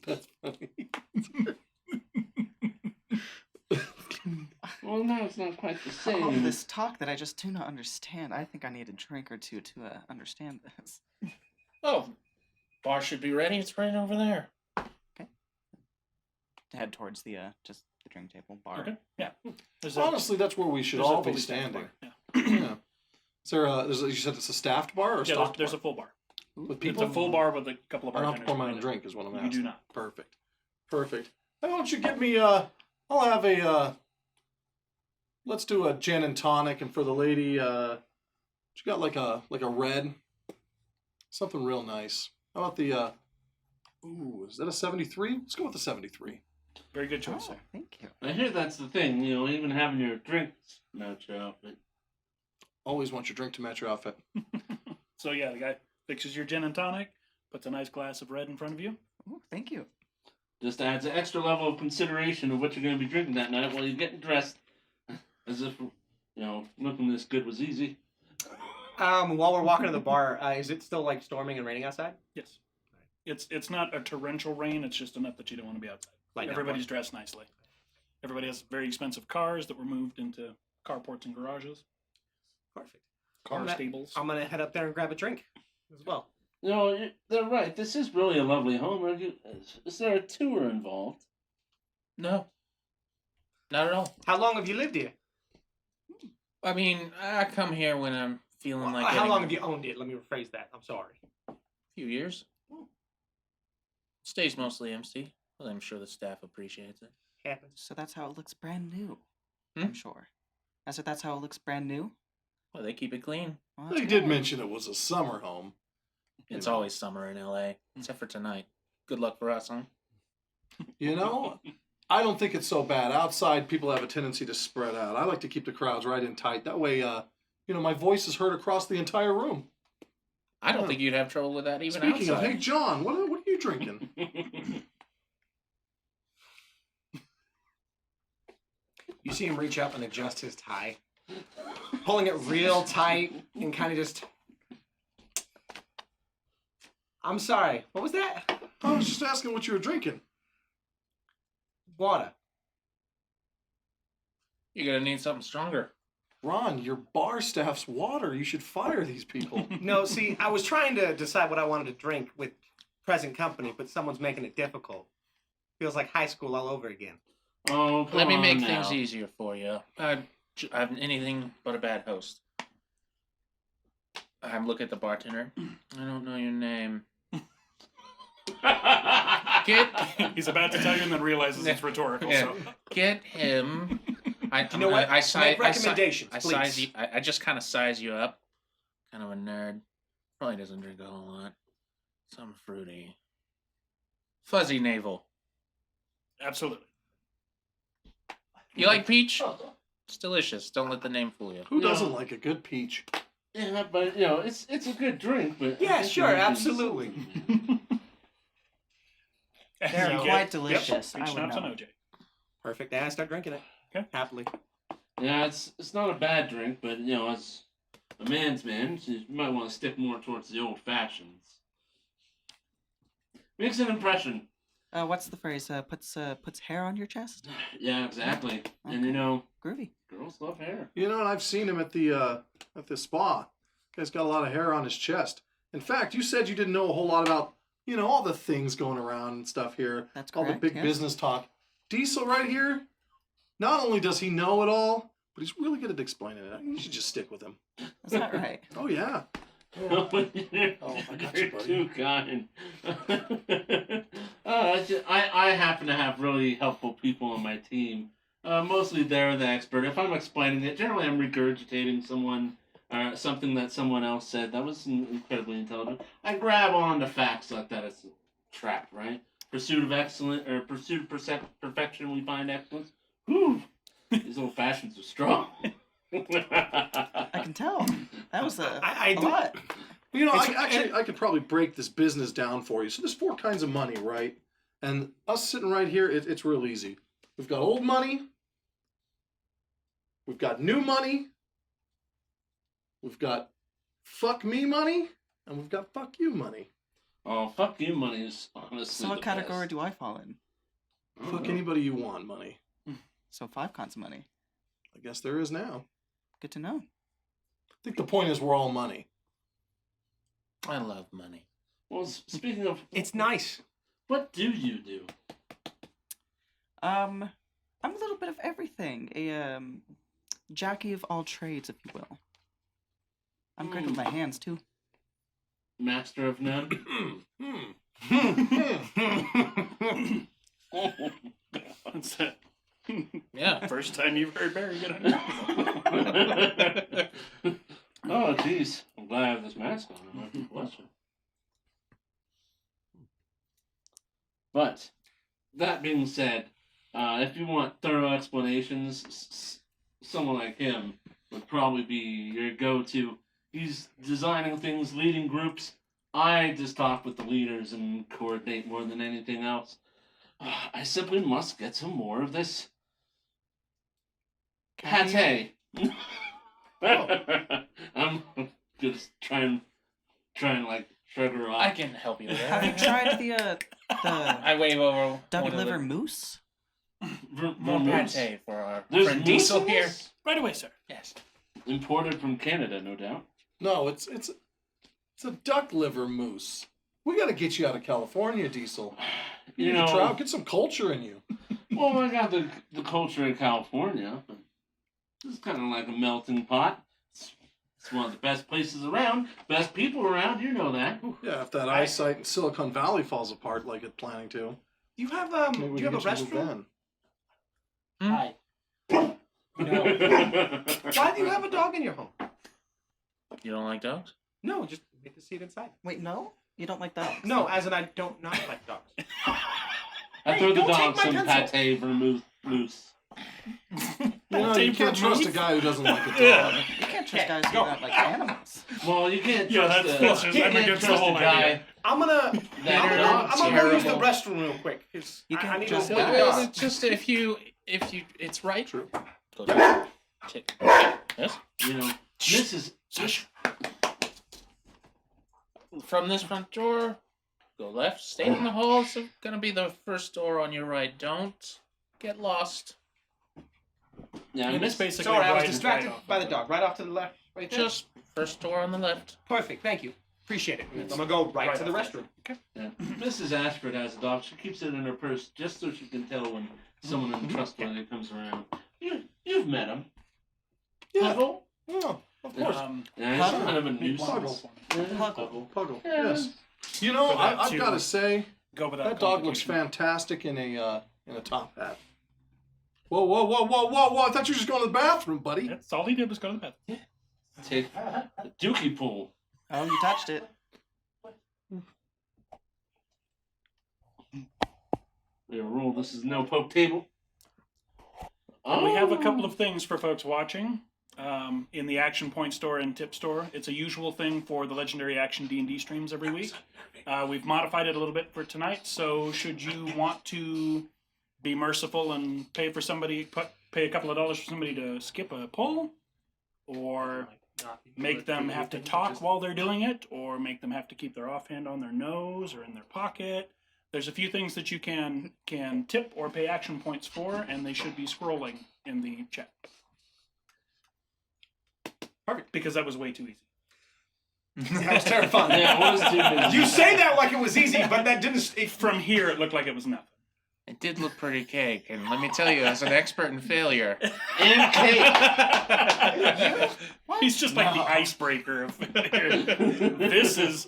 That's funny. Well, no, it's not quite the same. All this talk that I just do not understand. I think I need a drink or two to understand this. Oh, bar should be ready. It's right over there. To head towards the just the drink table bar. Okay. Yeah. Honestly, that's where we should all be standing. Yeah. Is there you said it's a staffed bar or Yeah, stocked there's bar? a full bar. With It's people? a full bar with a couple of I don't bartenders. have to pour my own behind it. drink is what I'm You asking. do not. Perfect. Why don't you get me I'll have a let's do a gin and tonic, and for the lady you got like a red, something real nice. How about the ooh, is that a 73? Let's go with the 73. Very good choice, Oh, sir. thank you. I hear that's the thing, even having your drinks match your outfit. Always want your drink to match your outfit. So yeah, the guy fixes your gin and tonic, puts a nice glass of red in front of you. Oh, thank you. Just adds an extra level of consideration of what you're going to be drinking that night while you're getting dressed. As if, looking this good was easy. While we're walking to the bar, is it still storming and raining outside? Yes. It's not a torrential rain. It's just enough that you don't want to be outside. Like Everybody's dressed nicely. Everybody has very expensive cars that were moved into carports and garages, Perfect. car stables. I'm gonna head up there and grab a drink as well. They're right. This is really a lovely home. Is there a tour involved? No, not at all. How long have you lived here? I mean, I come here when I'm feeling like. How getting long have you owned it? Let me rephrase that. I'm sorry. A few years. Stays mostly empty, but I'm sure the staff appreciates it. Happens. So that's how it looks brand new. Hmm? I'm sure. I said that's how it looks brand new. Well, they keep it clean. Well, They that's did good. mention it was a summer home. It's always summer in LA, except for tonight. Good luck for us, huh? I don't think it's so bad. Outside, people have a tendency to spread out. I like to keep the crowds right in tight. That way, my voice is heard across the entire room. I don't think you'd have trouble with that even Speaking outside. of, hey, John, what are you drinking? You see him reach up and adjust his tie, pulling it real tight and kind of just. I'm sorry. What was that? I was just asking what you were drinking. Water. You're gonna need something stronger. Ron, your bar staff's water. You should fire these people. No, see, I was trying to decide what I wanted to drink with present company, but someone's making it difficult. Feels like high school all over again. Oh, come Let me on make now. things easier for you. I'm anything but a bad host. I look at the bartender. I don't know your name. He's about to tell you and then realizes it's rhetorical. Yeah. So Get him. You know what? Make recommendations, I please. size you. I just kind of size you up. Kind of a nerd. Probably doesn't drink a whole lot. Some fruity. Fuzzy navel. Absolutely. You like peach? It's delicious. Don't let the name fool you. Who No. doesn't like a good peach? Yeah, but it's a good drink. But Yeah, I think sure, it is- absolutely. They're You quite get- delicious. Peach I would schnapps know. on OJ. Perfect. And I start drinking it. Okay. Happily. Yeah, it's not a bad drink, but as a man's man, you might want to stick more towards the old fashions. Makes an impression. What's the phrase? Puts hair on your chest. Yeah, exactly. And Okay. Groovy. girls love hair. I've seen him at the spa. Guy's got a lot of hair on his chest. In fact, you said you didn't know a whole lot about all the things going around and stuff here. That's all correct. the big yes. business talk. Diesel right here. Not only does he know it all, but he's really good at explaining it. You should just stick with him. Is that right? Oh yeah. Oh, I got you, you're buddy. too kind. I happen to have really helpful people on my team. Mostly they're the expert. If I'm explaining it, generally I'm regurgitating something that someone else said that was incredibly intelligent. I grab on to facts like that as a trap, right? Pursuit of perfection, we find excellence. Whew! These old fashions are strong. I can tell. That was I a do- lot. I could probably break this business down for you. So there's 4 kinds of money, right? And us sitting right here, it's real easy. We've got old money. We've got new money. We've got fuck me money. And we've got fuck you money. Oh, fuck you money is honestly So what the category best. do I fall in? Fuck anybody you want money. So 5 kinds of money. I guess there is now. Good to know. I think the point is we're all money. I love money. Well, speaking of, It's nice. what do you do? I'm a little bit of everything. A Jackie of all trades, if you will. I'm great with my hands too. Master of none? That's the Yeah. first time you've heard Barry get on. Oh, jeez. I'm glad I have this mask on. I'm like, bless you. But, that being said, if you want thorough explanations, someone like him would probably be your go-to. He's designing things, leading groups. I just talk with the leaders and coordinate more than anything else. I simply must get some more of this pate. I'm just trying like shrug her off. I can help you with Have you that. tried the I wave over duck one of liver the mousse? more Vermouth. pate for our There's friend mousse Diesel in here. this? Right away, sir. Yes. Imported from Canada, no doubt. No, it's a duck liver mousse. We got to get you out of California, Diesel. You need to know, get some culture in you. well, I got the culture in California, but it's kind of like a melting pot. It's one of the best places around, best people around. You know that. Yeah, if that eyesight in Silicon Valley falls apart like it's planning to, Do you have maybe do we you have a can get you moved restroom? in. Hi. No. Why do you have a dog in your home? You don't like dogs? No, just get to see it inside. Wait, no? You don't like dogs? No, as in I don't not like dogs. I throw the don't take dog my some pencil. pate vermouth mousse. You can't trust a guy who doesn't like a dog. Yeah. You can't trust guys who go. don't like animals. Well, you can't Yeah, trust that's just you I'm can't against the trust whole a guy idea. I'm gonna that I'm dogs gonna go use the terrible. restroom real quick. 'Cause You can I need just to go. walk the Well, dog. it's just if you it's right. True. Go down. Yes. You know, this is From this front door, go left. Stay in the hall. It's gonna be the first door on your right. Don't get lost. yeah. And Miss it's basically Sorry, I was right distracted off by of the dog. Right off to the left. Right there. Just first door on the left. Perfect. Thank you. Appreciate it. I'm gonna go right to the off restroom. Okay. Yeah. Mrs. Ashford has a dog. She keeps it in her purse just so she can tell when someone untrustworthy comes around. You've met him. Yeah. Puggle? Oh, of course. Yeah, he's Puggle. kind of a Meat nuisance. waffles. Yeah, Puggle. Puggle. Yeah. Yes. You know, For that I've too. got to say Go without that dog looks complication. fantastic in a top hat. Whoa, whoa, whoa, whoa, whoa, whoa! I thought you were just going to the bathroom, buddy. That's all he did was go to the bathroom. Take the dookie pool. Oh, you touched it. We roll. This is no poke table. And we have a couple of things for folks watching. In the Action Point store and Tip store. It's a usual thing for the Legendary Action D&D streams every week. We've modified it a little bit for tonight, so should you want to be merciful and pay a couple of dollars for somebody to skip a pull, or make them have to talk while they're doing it, or make them have to keep their offhand on their nose or in their pocket, there's a few things that you can tip or pay action points for, and they should be scrolling in the chat. Perfect. Because that was way too easy. That was terrifying. Yeah, it was too busy. You say that like it was easy, but that didn't. From here, it looked like it was nothing. It did look pretty cake, and let me tell you, as an expert in failure, And cake. He's just like the icebreaker of this is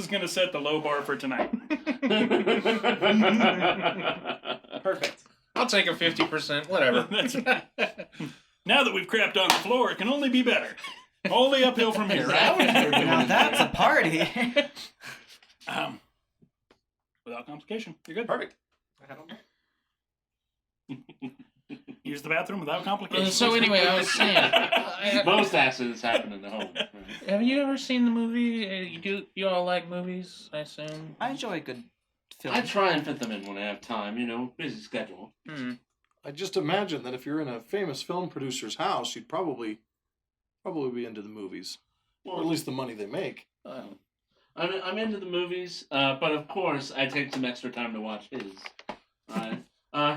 going to set the low bar for tonight. Perfect. I'll take a 50%, whatever. Now that we've crapped on the floor, it can only be better. Only uphill from here, right? Now that's a party. Without complication, you're good. Perfect. Use the bathroom without complication. So anyway, I was saying, Most accidents happen in the home. Right? have you ever seen the movie? You all like movies, I assume? I enjoy a good film. I try and fit them in when I have time. Busy schedule. I just imagine that if you're in a famous film producer's house, you'd probably be into the movies, or at least the money they make. I'm into the movies, but of course I take some extra time to watch his.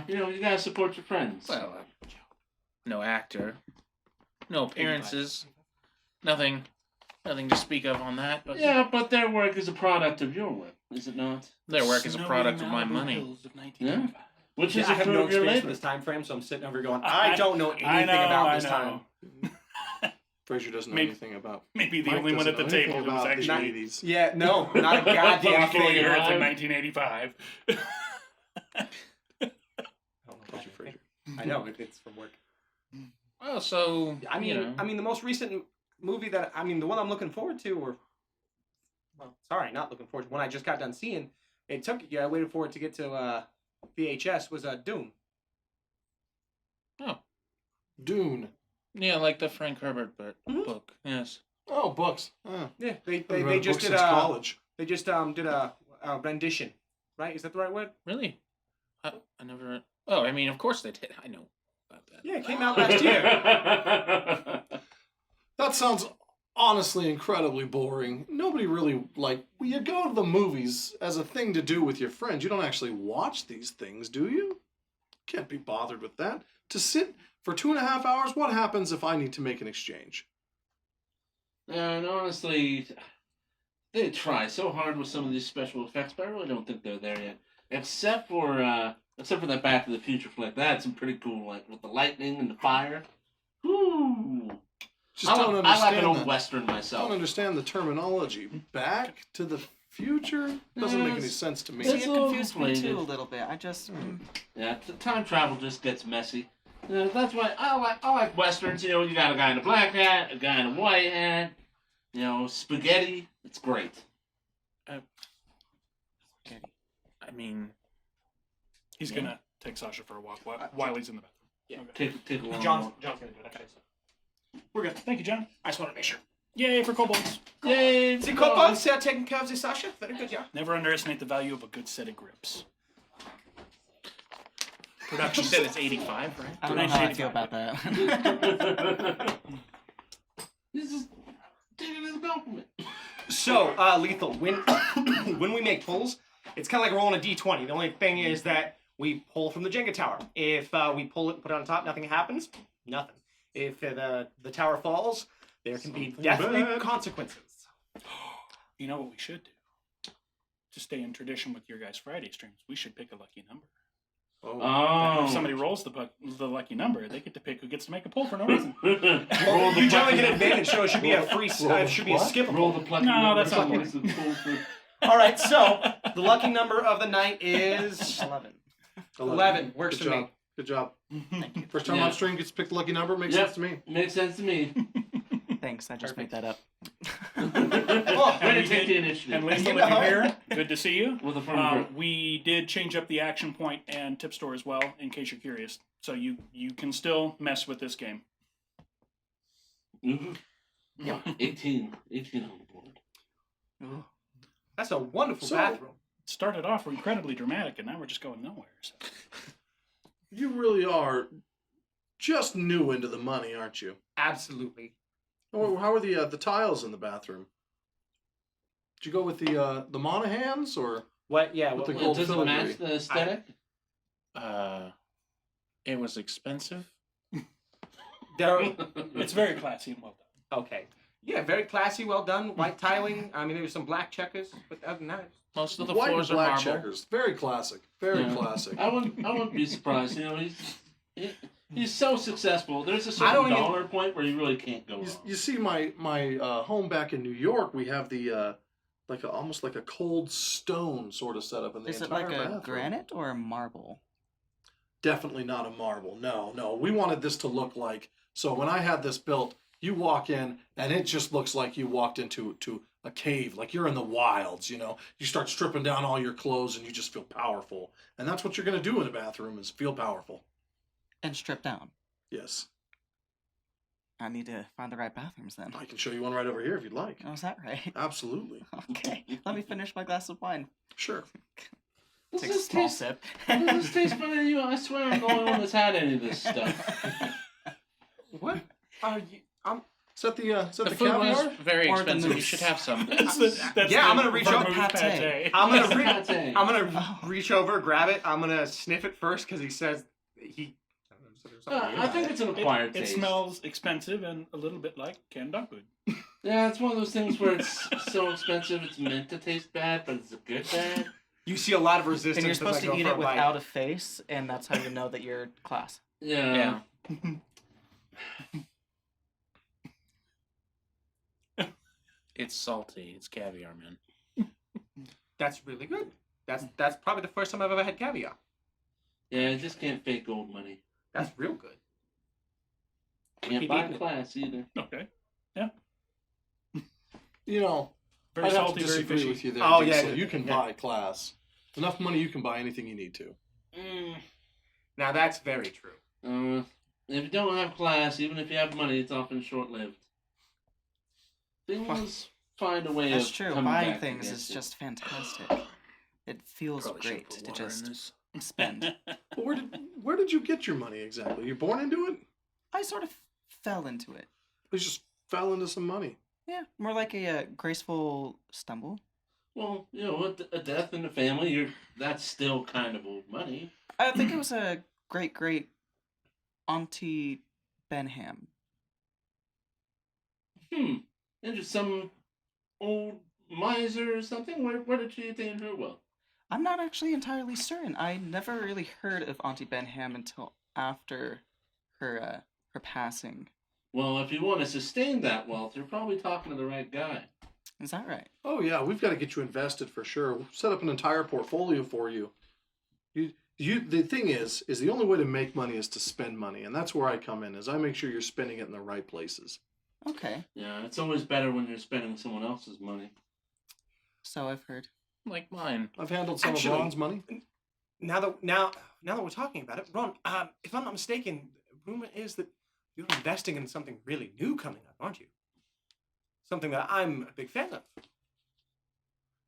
You gotta support your friends. Well, no actor, no appearances, nothing to speak of on that. But Yeah, but their work is a product of your work, is it not? their work is a product of my money. Yeah. Which is I a have fruit no of your experience labor. with this time frame, so I'm sitting over going, I don't know anything I know, about I this know. time. Fraser doesn't know Maybe- anything about. Maybe the Mike only one at doesn't the know table anything who was about the actually 80s. Yeah, no, not a goddamn fucking thing. Earth in alive. 1985. I don't know about you, Fraser. I know it's from work. Oh, so I mean, the most recent movie the one I'm looking forward to, not looking forward to, one I just got done seeing. I waited for it to get to VHS. Was Dune. Dune. yeah, like the Frank Herbert Mhm. book. Yes. Oh, books. Oh. Yeah, I've read they a just book did since college. They just did a rendition, right? Is that the right word? Really? I never. Oh, I mean, of course they did. I know about that. Yeah, it came out last year. That sounds honestly incredibly boring. Nobody really you go to the movies as a thing to do with your friends. You don't actually watch these things, do you? Can't be bothered with that. To sit for 2.5 hours, what happens if I need to make an exchange? And honestly, they try so hard with some of these special effects, but I really don't think they're there yet. Except for that Back to the Future flick. That had some pretty cool, like with the lightning and the fire. Whoo! Just I don't like understand an old that. Western I don't myself. understand the terminology. Back to the Future doesn't make any Yes. sense to me. See, It's it a little confused me too a inflated. little bit. I just Yeah, time travel just gets messy. That's why I like westerns. You got a guy in a black hat, a guy in a white hat. Spaghetti. It's great. I mean, He's going to take Sasha for a walk while he's in the bathroom. Yeah. Okay. Take a long John's walk. gonna do it. Actually. We're good. Thank you, John. I just want to make sure. Yay for kobolds. Yay! See, kobolds taking care of this, Sasha. Very good, yeah. Never underestimate the value of a good set of grips. you Production said it's 85, right? I don't know how I feel about that. This is taking as a compliment. So, Lethal, when we make pulls, it's kind of like rolling a d20. The only thing is that we pull from the Jenga tower. If we pull it and put it on top, nothing happens. Nothing. If the tower falls, there can be deathly bad. consequences. You know what we should do? To stay in tradition with your guys' Friday streams, we should pick a lucky number. Oh. If somebody rolls the lucky number, they get to pick who gets to make a pull for no reason. Roll You the generally get plucky- advantage, so it should be a free. Should be a What? skippable. Roll the plucky No, number. that's not Roll working. the pull for- All right, so the lucky number of the night is 11. 11. Works Good for job. me. Good job. Thank you. First time Yeah. on stream gets picked lucky number makes Yep. sense to me. Makes sense to me. Thanks. I just made that up. Oh, Way to we take did- the initiative. And Lethal, You if know you're it. here, good to see you. With a firm grip. We did change up the action point and tip store as well, in case you're curious. So you can still mess with this game. Mhm. Yeah. 18 on the board. Ooh. that's a wonderful So- bathroom. It started off incredibly dramatic, and now we're just going nowhere. So. You really are just new into the money, aren't you? Absolutely. How are the tiles in the bathroom? Did you go with the Monahans or What? Yeah. With What, the gold Does it filigree. match the aesthetic? It was expensive. there. It's very classy and well done. Okay. Yeah, very classy, well done. White tiling. I mean, there was some black checkers, but other than that, Most of the white and floors are black marble. checkers? Very classic. Very Yeah. classic. I wouldn't be surprised. You know, he's so successful. There's a I certain don't even- dollar point where you really can't go wrong. You see, my home back in New York, we have the almost like a cold stone sort of setup in the Is it entire like a bathroom. granite or a marble? Definitely not a marble. No. We wanted this to look like. So when I had this built, you walk in and it just looks like you walked into a cave, like you're in the wilds. You know, you start stripping down all your clothes and you just feel powerful. And that's what you're gonna do in a bathroom is feel powerful. And stripped down. Yes, I need to find the right bathrooms then. I can show you one right over here if you'd like. Oh, is that right? Absolutely, Okay. Let me finish my glass of wine. sure. Does Take a this small taste? sip. Does this taste better than you? I swear I'm the only one that's had any of this stuff. what are you? Is that the The food was caviar? very Or the expensive. You mousse. should have some. That's Yeah, I'm gonna reach vermouth over- pate. I'm gonna Yes, pate. I'm gonna Oh. reach over, grab it. I'm gonna sniff it first because he says he. I think it's an acquired It taste. smells expensive and a little bit like canned dog food. Yeah, it's one of those things where it's so expensive it's meant to taste bad, but it's a good bad. You see a lot of resistance. And you're as I supposed to go eat for it a bite. without a face, and that's how you know that you're class. Yeah. It's salty. It's caviar, man. That's really good. That's probably the first time I've ever had caviar. Yeah, I just can't fake gold money. That's real good. Can't Keep buy eating it. class either. Okay. You know, Very I'd have to salty, very disagree fishy. with you there. Oh, Diesel. yeah, You can yeah. buy class. Enough money, you can buy anything you need to. Now that's very true. If you don't have class, even if you have money, it's often short-lived. Things find a way That's of true. coming Buying back things against is you. just fantastic. It feels Probably should great put to water in just this. spend. But where did you get your money exactly? You born into it? I sort of fell into it. You just fell into some money. Yeah, more like a graceful stumble. Well, you know, a death in the family, that's still kind of old money. I think it was a great Auntie Benham. And just some old miser or something? Where did she attain her wealth? I'm not actually entirely certain. I never really heard of Auntie Benham until after her passing. Well, if you want to sustain that wealth, you're probably talking to the right guy. Is that right? Oh yeah, we've got to get you invested for sure. We'll set up an entire portfolio for you. The thing is the only way to make money is to spend money, and that's where I come in. Is I make sure you're spending it in the right places. Okay, Yeah, it's always better when you're spending someone else's money. so I've heard. Like mine. I've handled some Actually- of Ron's money. Now that we're talking about it, Ron, if I'm not mistaken, rumor is that you're investing in something really new coming up, aren't you? Something that I'm a big fan of.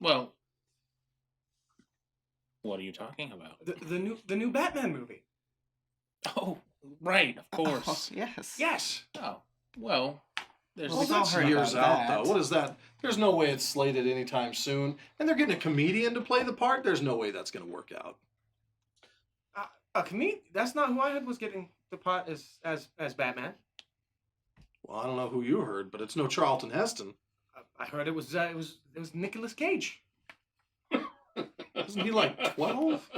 Well, what are you talking about? The new Batman movie. Oh, right, of Oh, course. yes. Yes. Oh, well, there's Well, Well, we've all that's heard years about out, that. though. What is that? There's no way it's slated anytime soon. And they're getting a comedian to play the part. There's no way that's going to work out. A comedian? That's not who I heard was getting the part as Batman. Well, I don't know who you heard, but it's no Charlton Heston. I heard it was Nicolas Cage. Isn't he like 12?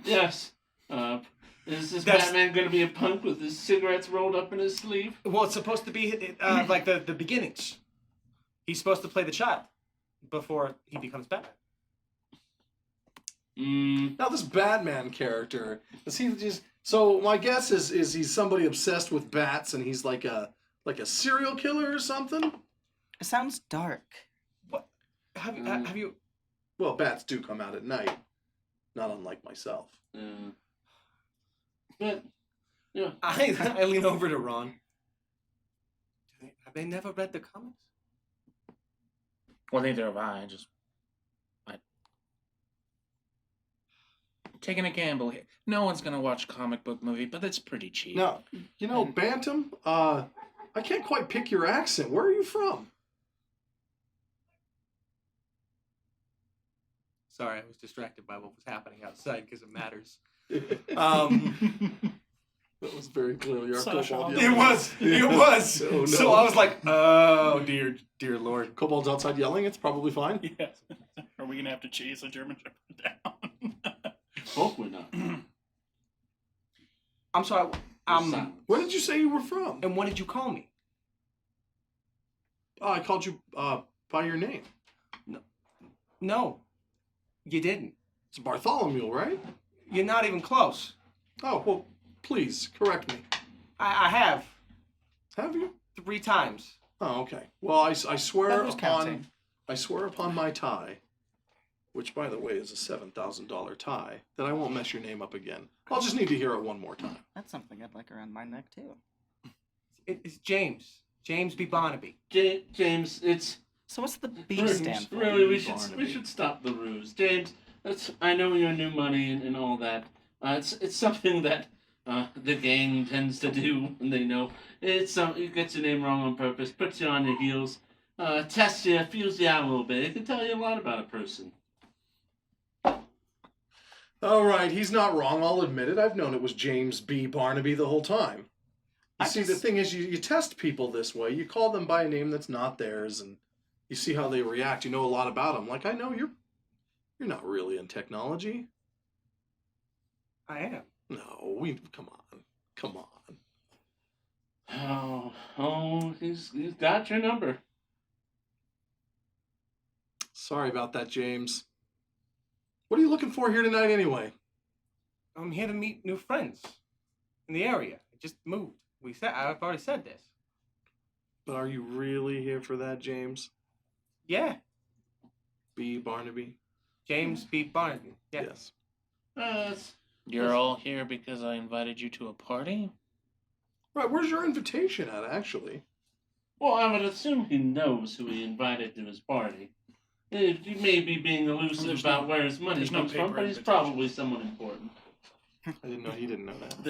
Yes. Is this That's- Batman going to be a punk with his cigarettes rolled up in his sleeve? Well, it's supposed to be like the beginnings. He's supposed to play the child before he becomes Batman. Now this Batman character, is he just? So my guess is he's somebody obsessed with bats, and he's like a Like a serial killer or something? It sounds dark. Have you? Well, bats do come out at night. Not unlike myself. But yeah, I lean over to Ron. Have they never read the comics? Well, neither have I. I'm taking a gamble here. No one's gonna watch a comic book movie, but it's pretty cheap. Now, Bantam, I can't quite pick your accent. Where are you from? Sorry, I was distracted by what was happening outside because it matters. That was very clearly our Sasha, kobold. It was. Oh, no. So I was like, oh dear Lord. Kobold's outside yelling. It's probably fine. Yes. Are we gonna have to chase a German Shepherd down? hope we're not. I'm sorry. Silence. Where did you say you were from? And what did you call me? Oh, I called you by your name. No, you didn't. It's Bartholomew, right? You're not even close. Oh, well, please, correct me. I have Have you? 3 times. Oh, okay. Well, I swear That was upon counting. I swear upon my tie, which by the way is a $7,000 tie, that I won't mess your name up again. I'll just need to hear it one more time. That's something I'd like around my neck too. It's James. James B. Barnaby. James, it's So what's the B ruse. stand for? Really, we Barnaby. should stop the ruse, James. I know you're new money and all that. It's something that the gang tends to do, and they know it gets your name wrong on purpose, puts you on your heels, tests you, feels you out a little bit. It can tell you a lot about a person. All right, he's not wrong. I'll admit it. I've known it was James B. Barnaby the whole time. You see, the thing is, you test people this way. You call them by a name that's not theirs, and you see how they react. You know a lot about them. Like, I know you're not really in technology. I am. No, come on. Oh, he's got your number. Sorry about that, James. What are you looking for here tonight, anyway? I'm here to meet new friends in the area. I just moved. I've already said this. But are you really here for that, James Yeah, B. Barnaby? James B. Barnaby. Yeah. Yes. You're all here because I invited you to a party? Right, where's your invitation at, actually? Well, I would assume he knows who he invited to his party. He may be being elusive There's about no- where his money there's no comes from, paper but he's invitation. probably someone important. I didn't know he didn't know that.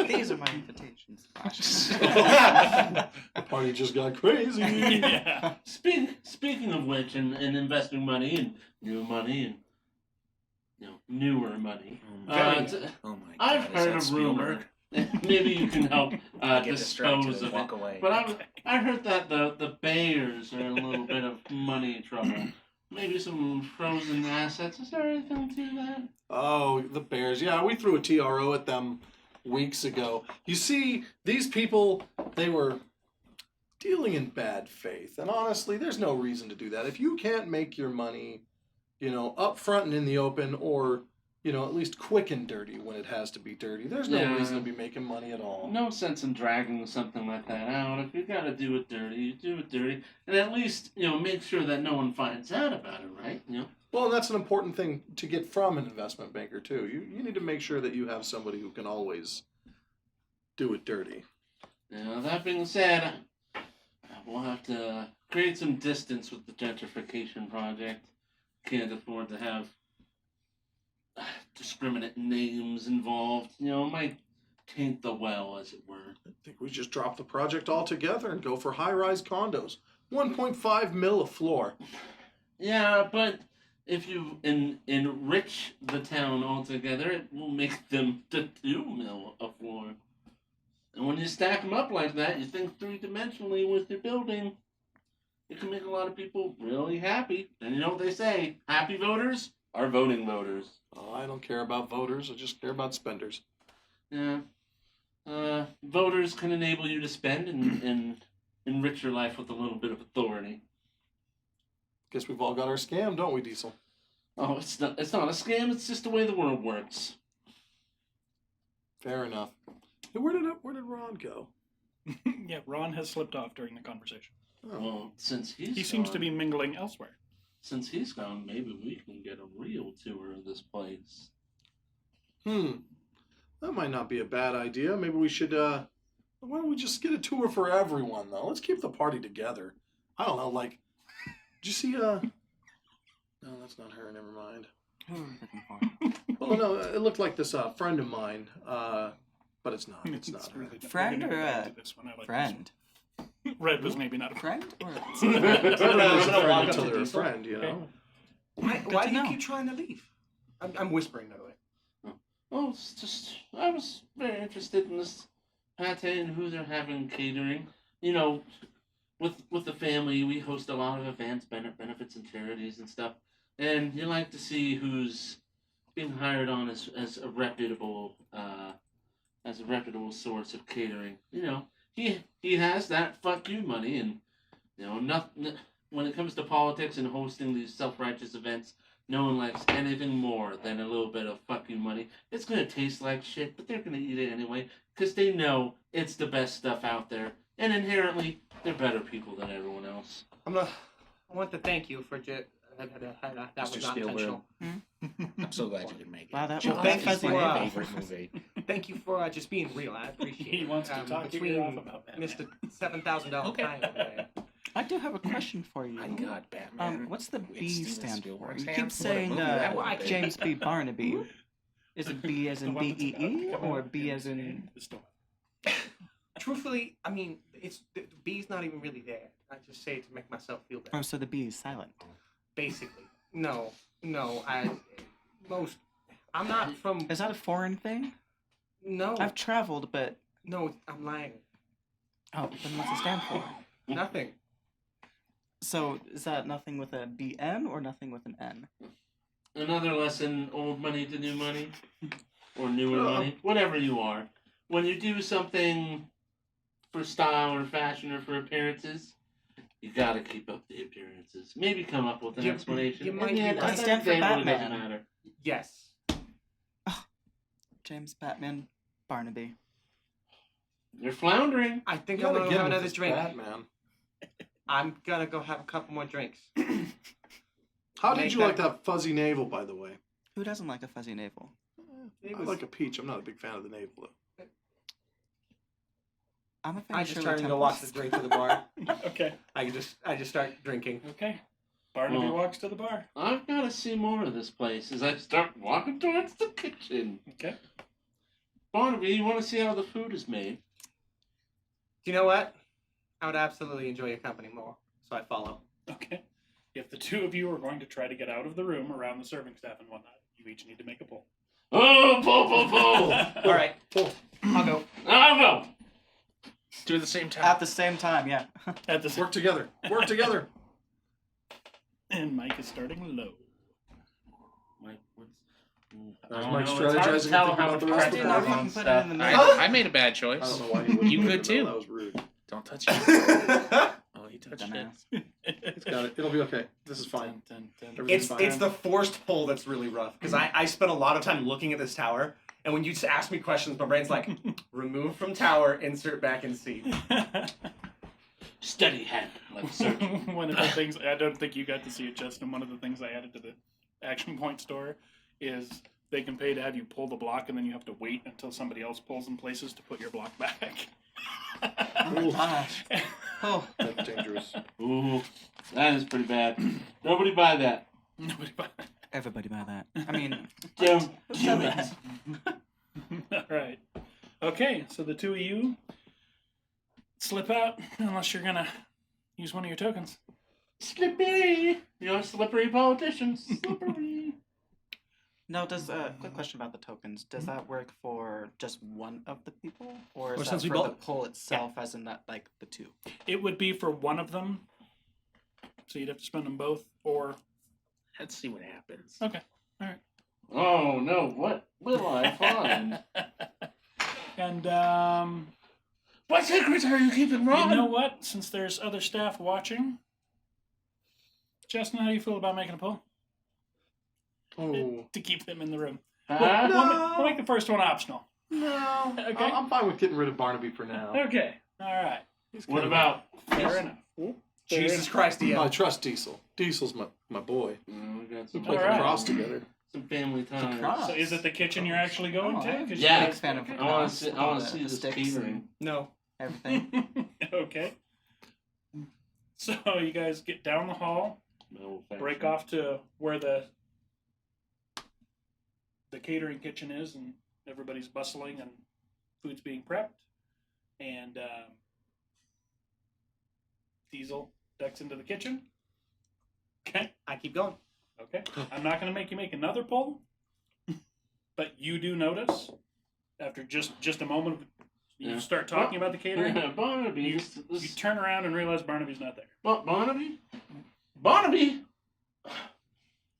These are my invitations. The party just got crazy. Yeah. Speaking of which, and investing money and new money and newer money. Oh my god. I've is heard that a Spielberg? rumor. Maybe you can help Get dispose distracted and of walk it. away. But I heard that the Bears are in a little bit of money trouble. Maybe some frozen assets. Is there anything to that? Oh, the Bears. Yeah, we threw a TRO at them weeks ago. You see, these people, they were dealing in bad faith. And honestly, there's no reason to do that. If you can't make your money, up front and in the open, or, at least quick and dirty when it has to be dirty, there's no Yeah. reason to be making money at all. No sense in dragging something like that out. If you gotta do it dirty, you do it dirty. And at least, make sure that no one finds out about it, right? Well, and that's an important thing to get from an investment banker, too. You need to make sure that you have somebody who can always do it dirty. Now, that being said, we'll have to create some distance with the gentrification project. Can't afford to have discriminate names involved. It might taint the well, as it were. I think we just drop the project altogether and go for high-rise condos. 1.5 mil a floor. Yeah, but if you enrich the town altogether, it will make them to 2 mil a floor. And when you stack them up like that, you think three-dimensionally with your building, it can make a lot of people really happy. And you know what they say? Happy voters are voting voters. Oh, I don't care about voters. I just care about spenders. Yeah. Voters can enable you to spend and enrich your life with a little bit of authority. Guess we've all got our scam, don't we, Diesel? Oh, it's not a scam. It's just the way the world works. Fair enough. Hey, where did Ron go? Yeah, Ron has slipped off during the conversation. Oh. Well, since he's He seems gone, to be mingling elsewhere. Since he's gone, maybe we can get a real tour of this place. That might not be a bad idea. Maybe we should, why don't we just get a tour for everyone, though? Let's keep the party together. I don't know, like, did you see, no, that's not her, never mind. Who are we looking for? Well, no, it looked like this, friend of mine, but it's not. It's not her. really Friend we're gonna or go back a to this one. I like this Friend. one. Red was maybe not a friend. Friend? Or Everyone's a gonna friend walk up until to they're a Diesel. friend, you know? Why to do you know. keep trying to leave? I'm whispering, by the way. Well, it's just I was very interested in this pate and who they're having catering. You know, with the family, we host a lot of events, benefits, and charities and stuff. And you like to see who's being hired on as a reputable source of catering. You know, he has that fuck you money, and you know nothing. When it comes to politics and hosting these self-righteous events, no one likes anything more than a little bit of fuck you money. It's gonna taste like shit, but they're gonna eat it anyway because they know it's the best stuff out there, and inherently they're better people than everyone else. I want to thank you for that was Mr. not Spielberg. intentional. I'm so glad you could make it. Wow, that Well, was thank you fuzzy. for, name. favorite movie. Thank you for just being real. I appreciate it. He wants to talk your between ear off about Batman. Mr. $7,000 Okay. time over there. I do have a question for you. My God, Batman. What's the It's B Steven stand for? Spielberg's You hand. keep What a saying movie that would be. James B. Barnaby. Is it B as in The one that's about to B-E-E come or out B and as in... the storm. Truthfully, I mean, the B's not even really there. I just say it to make myself feel better. Oh, so the B is silent. Basically, no. I'm not from. Is that a foreign thing? No, I've traveled, but... no, I'm lying. Oh, then what's it stand for? Nothing. So, is that nothing with a B-N or nothing with an N? Another lesson: old money to new money, or newer money, whatever you are. When you do something for style or fashion or for appearances, you gotta keep up the appearances. Maybe come up with an You- explanation. you In might the be end, right. at the Stand end of the day, for it really doesn't Batman. matter. Yes. James Batman Barnaby. You're floundering. I think You I'm gotta gonna get have him with another this drink. Batman. I'm gonna go have a couple more drinks. How Make did you that- like that fuzzy navel, by the way? Who doesn't like a fuzzy navel? It I was- like a peach. I'm not a big fan of the navel, though. I'm a fan I of just Shirley turned to watch Temples. the drink to the bar. Okay. I just start drinking. Okay. Barnaby Well- walks to the bar. I've got to see more of this place as I start walking towards the kitchen. Okay. Barnaby, you want to see how the food is made? You know what? I would absolutely enjoy your company more, so I follow. Okay. If the two of you are going to try to get out of the room around the serving staff and whatnot, you each need to make a pull. Oh, pull, pull, pull! All right, Pull. I'll go. I'll go! Do it at the same time. At the same time, yeah. At the Work together. Work together. and Mike is starting low. Mike, what's... There's I Mike don't know, it's hard to strategizing tell and thinking how about the much rest pressure of I the is fucking on put it stuff. in the I made a bad I choice. don't know why he wouldn't You put it could in the middle. too. That was rude. Don't touch it. Oh, he touched it. Dumbass. It's got it. It'll be okay. This is fine. Everything's It's fine. it's the forced pull that's really rough because I spent a lot of time looking at this tower, and when you just ask me questions, my brain's like, remove from tower, insert back in seat. Steady hand, like a surgeon. One of the things I don't think you got to see it, Justin. One of the things I added to the action point store is they can pay to have you pull the block, and then you have to wait until somebody else pulls in places to put your block back. Oh my gosh. Oh, That's dangerous. Ooh, that is pretty bad. Nobody buy that. Nobody buy everybody buy that. I mean, Don't who do said it. that? All right. Okay, so the two of you slip out unless you're gonna use one of your tokens. Slippery. You're slippery politicians. Slippery. No, quick question about the tokens. Does that work for just one of the people? Or is Or that since we for the both- poll itself, as in that, like, the two? It would be for one of them, so you'd have to spend them both, or Let's see what happens. okay. Oh no! What will I find? And What secrets are you keeping, Ron? you know what? Since there's other staff watching, Justin, how do you feel about making a pull Oh. to keep them in the room? Huh? We'll make the first one optional. No. Okay. I'm fine with getting rid of Barnaby for now. Okay. All right. What about? Fair enough. Jesus Christ, I DM. trust Diesel. Diesel's my boy. We got We some, play All right. lacrosse together. some family time. Lacrosse. So is it the kitchen you're actually going to? 'Cause you Yeah. Big guys- fan of I want lacrosse to see. with I all want to the- see the this sticks catering. and No. everything. Okay. So you guys get down the hall, break off to where the catering kitchen is, and everybody's bustling and food's being prepped. And Diesel ducks into the kitchen. Okay. I keep going. Okay. I'm not going to make you make another pull, but you do notice after just a moment, you Yeah. start talking about the catering. Barnaby. You This, turn around and realize Barnaby's not there. what, Barnaby? Barnaby?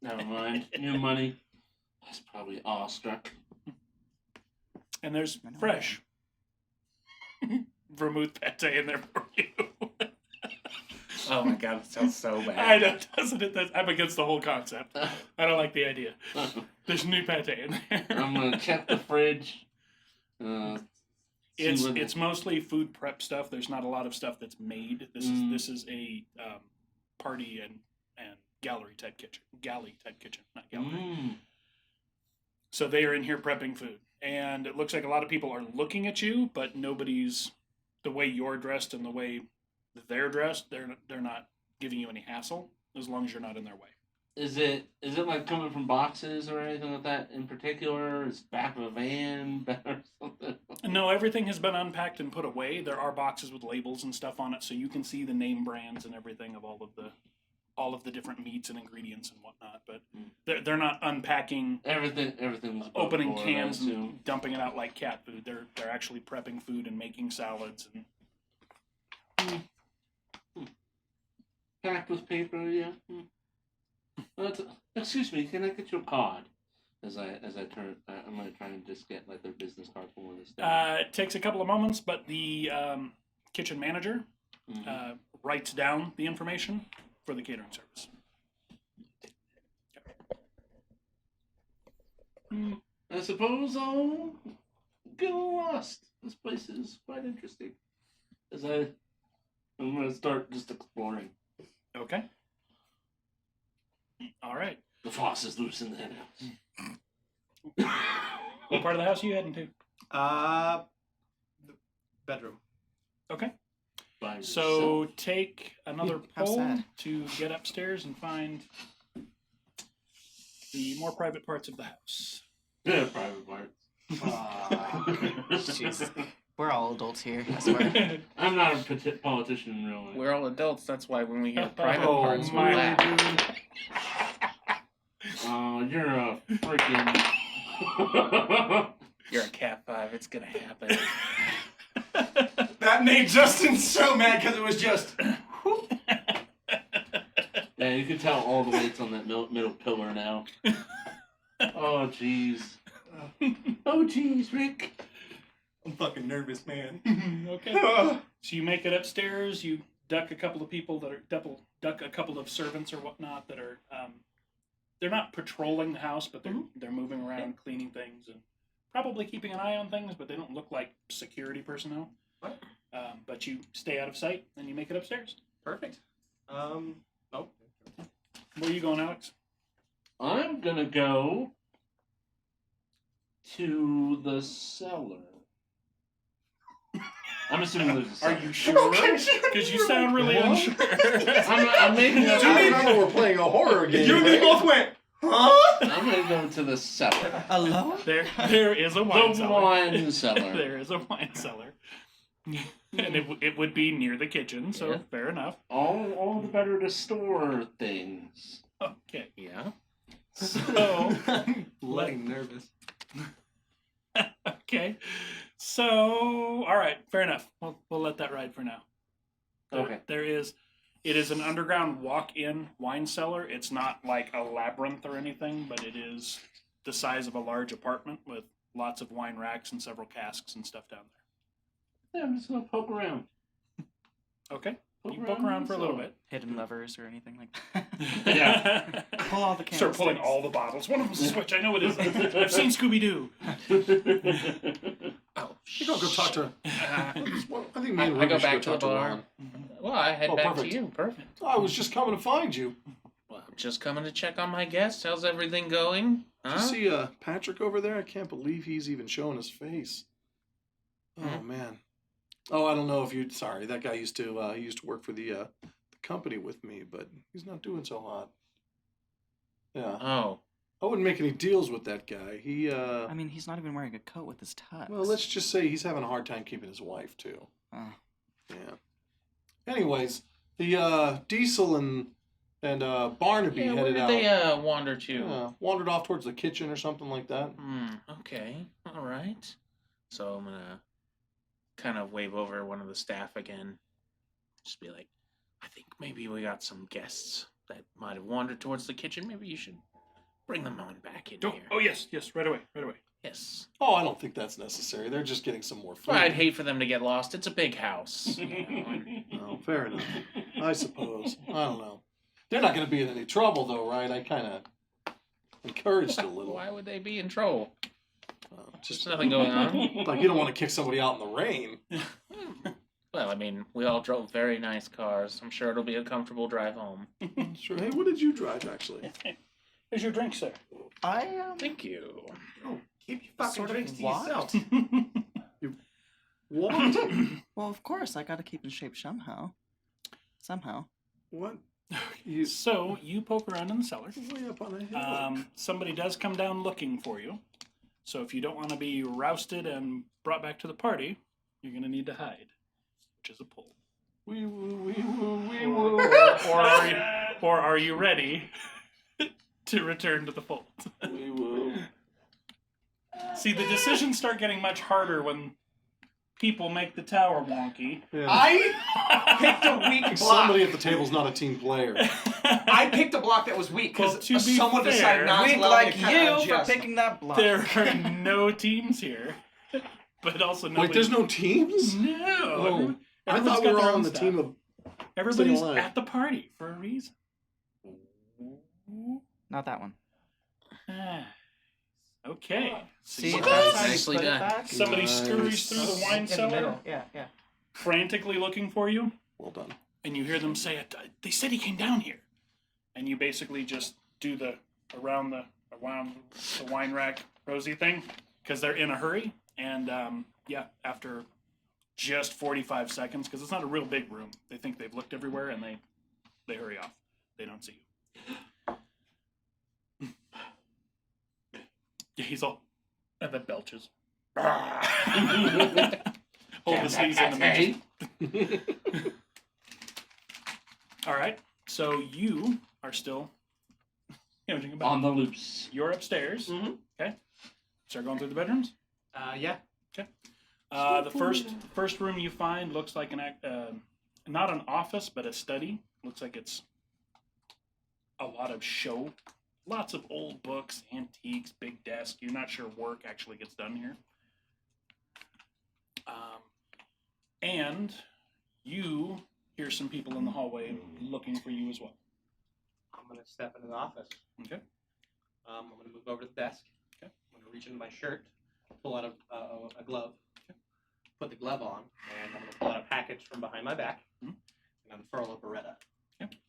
Never mind. New money. That's probably awestruck. And there's I know. fresh vermouth pate in there for you. Oh my god, it sounds so bad. I know, doesn't it? I'm against the whole concept. I don't like the idea. There's new pate in there. I'm gonna check the fridge. See what- It's mostly food prep stuff. There's not a lot of stuff that's made. This is a party and gallery type kitchen. Galley type kitchen, not gallery. Mm. So they are in here prepping food, and it looks like a lot of people are looking at you, but nobody's the way you're dressed and the way they're dressed. They're not giving you any hassle as long as you're not in their way. Is it like coming from boxes or anything like that in particular? Is it back of a van or something? No, everything has been unpacked and put away. There are boxes with labels and stuff on it, so you can see the name brands and everything of all of the different meats and ingredients and whatnot. But they're not unpacking, Everything was above opening board, cans I assume. and dumping it out like cat food. They're actually prepping food and making salads and Packed with paper, yeah. Excuse me, can I get your card? As I turn, I'm gonna try and just get like their business card from one of this. it takes a couple of moments, but the kitchen manager writes down the information for the catering service. I suppose I'll get lost. This place is quite interesting. I'm gonna start just exploring. Okay. All right. The foss is loose in the house. What part of the house are you heading to? The bedroom. Okay. By So yourself. take another How poll sad. to get upstairs and find the more private parts of the house. Yeah, private parts. Jeez. We're all adults here, I swear. I'm not a politician in real life. We're all adults, that's why when we hear private Oh, parts, we my laugh. Oh, you're a freaking. You're a cat 5, it's gonna happen. That made Justin so mad because it was just. Yeah, you can tell all the weight's on that middle pillar now. Oh, jeez. Oh, jeez, Rick. I'm fucking nervous, man. Okay. So you make it upstairs. You duck a couple of people that are duck a couple of servants or whatnot that are they're not patrolling the house, but they're moving around, cleaning things, and probably keeping an eye on things. But they don't look like security personnel. What? But you stay out of sight and you make it upstairs. Perfect. Oh. Where are you going, Alex? I'm gonna go to the cellar. I'm assuming there's a cellar. Are you sure? Because you sound really unsure. I'm making I remember we're playing a horror game. You and me right? both went, huh? I'm gonna go to the cellar. Alone? There is a wine The cellar. wine cellar. There is a wine cellar. And it would be near the kitchen, so Yeah. fair enough. All the better to store things. Okay. Yeah? So, Bloody nervous. okay. So, all right, fair enough. We'll let that ride for now. Okay. It is an underground walk-in wine cellar. It's not like a labyrinth or anything, but it is the size of a large apartment with lots of wine racks and several casks and stuff down Yeah, I'm just gonna poke around. there. Okay. You poke around for a little bit. Hidden levers or anything like that. Yeah. Pull all the candles. Start pulling all the bottles. One of them's a switch. I know it is. I've seen Scooby-Doo. Oh, shit. You don't go talk to. Well, I think me and I go Ruby should back to the talk bar. Ron. Well, I head Oh, back perfect. to you. Perfect. I was just coming to find you. Well, I'm just coming to check on my guests. How's everything going? Did Huh? you see Patrick over there? I can't believe he's even showing his face. Oh man. Oh, I don't know if you. Sorry, that guy used to. He used to work for the company with me, but he's not doing so hot. Yeah, Oh, I wouldn't make any deals with that guy. He. I mean, he's not even wearing a coat with his tux. Well, let's just say he's having a hard time keeping his wife too. Oh. Yeah. Anyways, the Diesel and Barnaby yeah. Where headed did out. they wander to? Wandered off towards the kitchen or something like that. Okay. All right. So I'm gonna kind of wave over one of the staff again. Just be like, I think maybe we got some guests that might have wandered towards the kitchen. Maybe you should bring them on back in here. Oh yes, right away. Yes. Oh, I don't think that's necessary. They're just getting some more food. Well, I'd hate for them to get lost. It's a big house. Oh, fair enough. I suppose. I don't know. They're not going to be in any trouble, though, right? I kind of encouraged it a little. Why would they be in trouble? Just There's nothing going on. like you don't want to kick somebody out in the rain. Well, I mean, we all drove very nice cars. I'm sure it'll be a comfortable drive home. Sure. Hey, what did you drive, actually? Here's your drink, sir. I Thank you. Oh, keep your fucking Sort of drinks to what? yourself. What? Well, of course, I gotta keep in shape somehow. Somehow. What? You So you poke around in the cellar. way up on a hill. Somebody does come down looking for you. So if you don't want to be rousted and brought back to the party, you're going to need to hide, which is a pull. We will. Or are you ready to return to the fold? We will. See, the decisions start getting much harder when people make the tower wonky. Yeah. I picked a weak block. Somebody at the table's not a team player. I picked a block that was weak Well, because to be someone fair, decided not to Weak allow like me to kind of you for adjust. picking that block. There are no teams here, but also nobody. Wait, there's no teams? No. Oh, I Everyone's thought got we were their on own the stuff. team of. Everybody's Staying alive. at the party for a reason. Not that one. Ah. Okay. So See, you if guys- that's how you Nicely put it done. back. somebody Nice. scurries through the wine In the cellar, middle. Yeah. frantically looking for you, Well done. and you hear them say, "They said he came down here," and you basically just do the around the wine rack rosy thing because they're in a hurry, and after just 45 seconds, because it's not a real big room, they think they've looked everywhere, and they hurry off. They don't see you. Yeah, he's all and then belches. Hold the sneeze in the midget. All right, so you are still drinking On the loose. You're upstairs. Mhm. Okay. Start going through the bedrooms. Yeah. The first room you find looks like not an office, but a study. Looks like it's a lot of show. Lots of old books, antiques, big desk. You're not sure work actually gets done here. And you hear some people in the hallway looking for you as well. I'm gonna step into the office. Okay. I'm gonna move over to the desk. Okay. I'm gonna reach into my shirt, pull out a glove, put the glove on, and I'm gonna pull out a package from behind my back, Mhm. and I'm gonna furl a Beretta, Okay.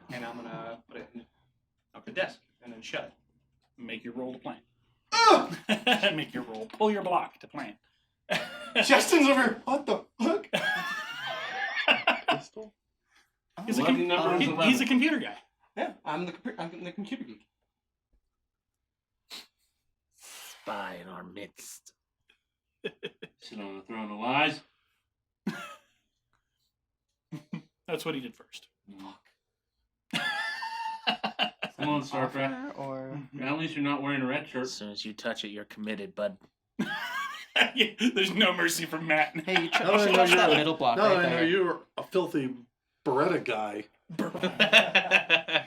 and I'm gonna put it up the desk and then shut it. Make your roll to plant. Make your roll. Pull your block to plant. Justin's over here. What the fuck? Pistol? He's a, Lucky number is he's 11. a computer guy. Yeah, I'm the computer geek. Spy in our midst. Sit on the throne of lies. That's what he did first. Come on, Star Trek. Offer or At least you're not wearing a red As shirt. soon as you touch it, you're committed, bud. Yeah, there's no mercy from Matt. hey, you Now that I should know touch that you're- middle block Now right that I know there. you're a filthy Beretta guy, I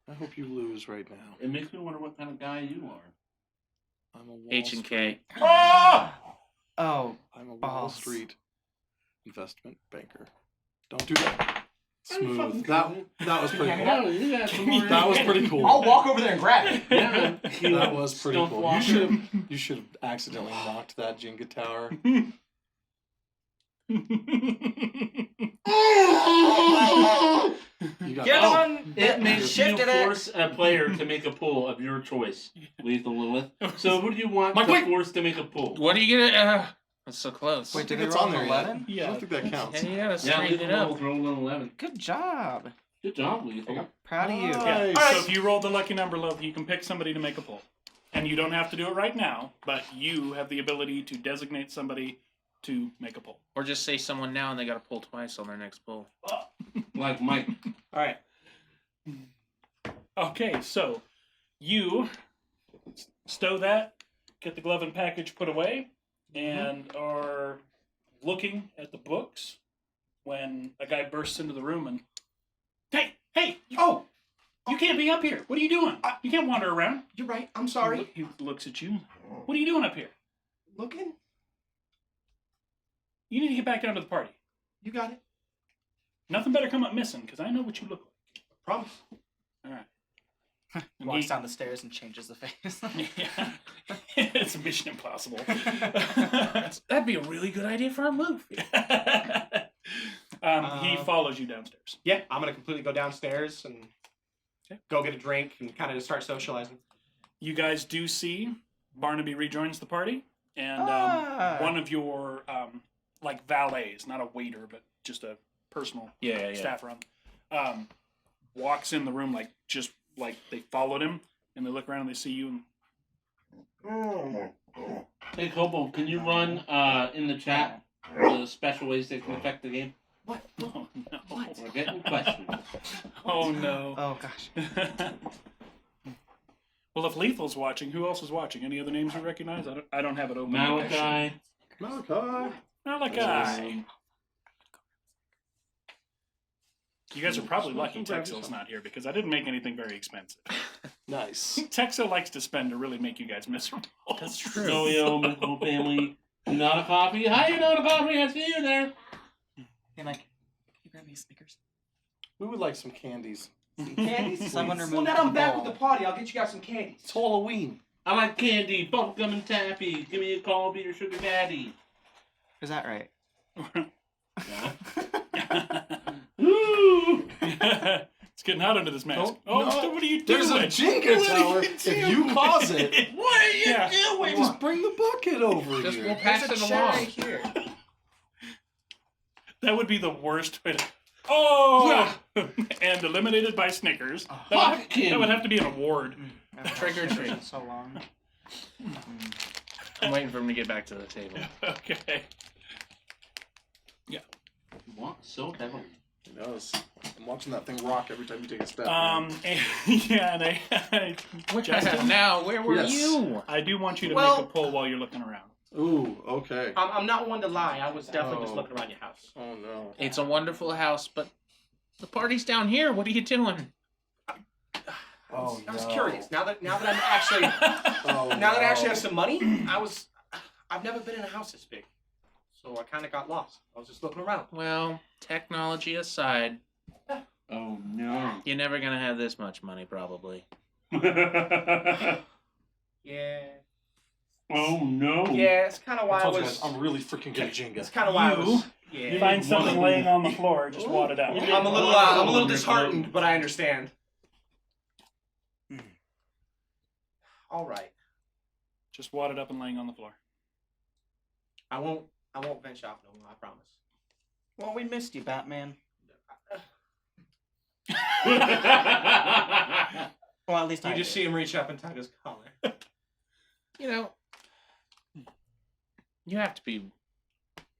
I hope you lose right now. It makes me wonder what kind of guy you are. I'm a Wall H&K. Street. Oh, I'm a Wall Balls. Street investment banker. Don't do that. Smooth. That was pretty cool. Oh, you got some more. That was pretty cool. I'll walk over there and grab it. Yeah. That was pretty Stealth cool. walker. You should have accidentally knocked that Jenga tower. You got Get on! It makes you Shifted it. force a player to make a pull of your choice, Lethal Lilith. So who do you want Mike, to wait. force to make a pull? What are you gonna? That's so close. Wait, I did think they it's roll on there an yet. 11? I Yeah. don't think that counts. Yeah, you gotta Yeah, straighten Lethal it up. Lilith rolled an 11. Good job. Good job, Lethal. Proud of you. Yeah. Nice. So if you roll the lucky number, love, you can pick somebody to make a pull, and you don't have to do it right now, but you have the ability to designate somebody to make a pull. Or just say someone now and they gotta pull twice on their next pull. Like Mike. All right. Okay, so you stow that, get the glove and package put away, and are looking at the books when a guy bursts into the room and, hey, you can't be up here. What are you doing? You can't wander around. You're right. I'm sorry. He looks at you. What are you doing up here? Looking? You need to get back down to the party. You got it. Nothing better come up missing, because I know what you look like. Promise. All right. Walks down the stairs and changes the face. Yeah. It's Mission Impossible. That'd be a really good idea for a movie. He follows you downstairs. Yeah, I'm gonna completely go downstairs and go get a drink and kind of just start socializing. You guys do see Barnaby rejoins the party, and one of your like valets, not a waiter, but just a personal Yeah. staff around, walks in the room like they followed him, and they look around and they see you. And Hey, Kobo, can you run in the chat the special ways that can affect the game? What? oh no! We're getting questions. Oh no! Oh gosh. Well, if Lethal's watching, who else is watching? Any other names you recognize? I don't have it open. Malachi. Malachi. You guys are probably lucky Texel's not here because I didn't make anything very expensive. Nice. Texel likes to spend to really make you guys miserable. That's true. So, Mythical family. Not a coffee. Hi, not a coffee. I see you there. Hey, Mike, can you grab me Snickers? We would like some candies. Candies? Someone Well, remove now the I'm back ball. with the party. I'll get you guys some candies. It's Halloween. I like candy, bubblegum, and taffy. Give me a call, be your sugar daddy. Is that right? Woo! It's getting hot under this mask. No, What are you doing? There's a Jenga tower. If you cause it, What are you Yeah. doing? just bring the bucket over Just here. we'll pass There's it a chair along. right here. That would be the worst way to. Oh! And eliminated by Snickers. That would have to be an award. Trick or treat. Been so long. I'm waiting for him to get back to the table. Okay. You want so heavily. He does. I'm watching that thing rock every time you take a step. And Justin, Now, where were Yes. you? I do want you to Well- make a pull while you're looking around. Ooh, okay. I'm not one to lie. I was definitely just Oh. looking around your house. Oh no. It's a wonderful house, but the party's down here. What are you doing? Oh I was no. curious. Now that I'm actually Oh, now that I actually no. have some money, I've never been in a house this big, so I kind of got lost. I was just looking around. Well, technology aside, Oh no. you're never gonna have this much money, probably. Yeah. Oh no. Yeah, it's kind of I why I told you was. guys, I'm really freaking good at Jenga. It's kind of why I was. You Yeah. find something laying on the floor, just wad it out. I'm a little disheartened, but I understand. All right. Just wad it up and laying on the floor. I won't venture off no more. I promise. Well, we missed you, Batman. Well, at least You I just did. see him reach up and tug his collar. You know, you have to be.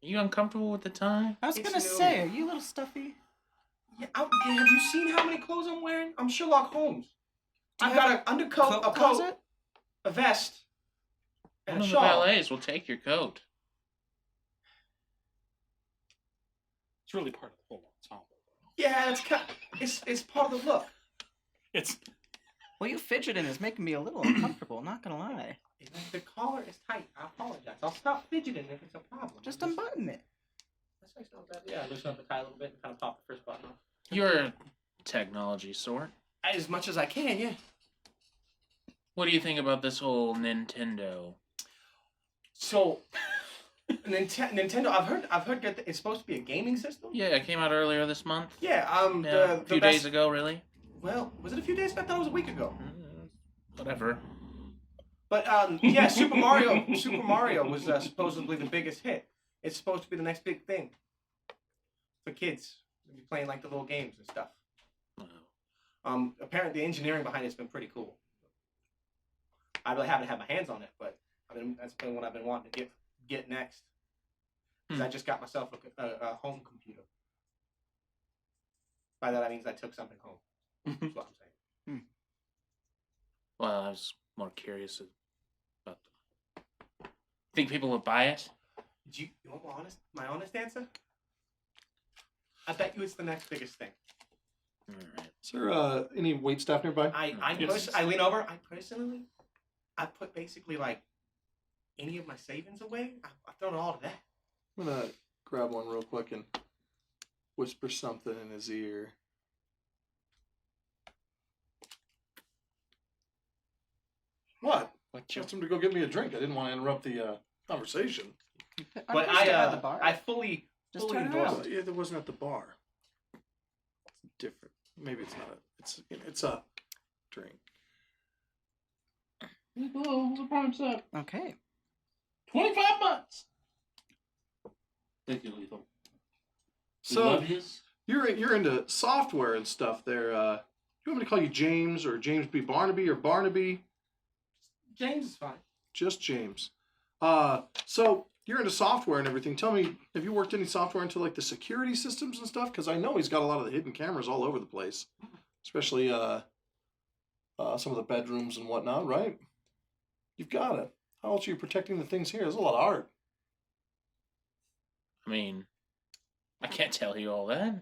You uncomfortable with the time? I was It's gonna new. say, are you a little stuffy? Yeah, have you seen how many clothes I'm wearing? I'm Sherlock Holmes. Do you I've got have an undercoat, a coat, closet? a vest, and One a of the shawl. valets will take your coat. It's really part of the whole ensemble. Yeah, it's part of the look. It's Well, you fidgeting is making me a little uncomfortable, not gonna lie. The collar is tight. I apologize. I'll stop fidgeting if it's a problem. Just unbutton it. That's not bad. Yeah, loosen up the tie a little bit and kind of pop the first button off. You're a technology sort. As much as I can, yeah. What do you think about this whole Nintendo? So, Nintendo. I've heard that it's supposed to be a gaming system. Yeah, it came out earlier this month. Yeah. Yeah, The a few best, days ago, really. Well, was it a few days ago? I thought it was a week ago. Whatever. But yeah, Super Mario was supposedly the biggest hit. It's supposed to be the next big thing for kids. They'll be playing like the little games and stuff. Apparently, the engineering behind it's been pretty cool. I really haven't had my hands on it, but that's been what I've been wanting to get next. Because I just got myself a home computer. By that I mean I took something home. That's what I'm saying. Well, I was more curious about. Think people would buy it? You want my honest answer? I bet you it's the next biggest thing. All right. Is there any wait staff nearby? I lean over. I put basically like any of my savings away. I've thrown it all to that. I'm gonna grab one real quick and whisper something in his ear. What? I asked him to go get me a drink. I didn't want to interrupt the conversation. But at the bar. I fully Just turn endorse around. it. Yeah, that wasn't at the bar. It's different. Maybe it's not. It's a drink. Hello, the prime's up. Okay. 25 months. Thank you, Lethal. We So love yous. you're into software and stuff there. You want me to call you James or James B. Barnaby or Barnaby? James is fine. Just James. So you're into software and everything. Tell me, have you worked any software into like the security systems and stuff? Because I know he's got a lot of the hidden cameras all over the place, especially some of the bedrooms and whatnot. Right? You've got it. How else are you protecting the things here? There's a lot of art. I mean, I can't tell you all that.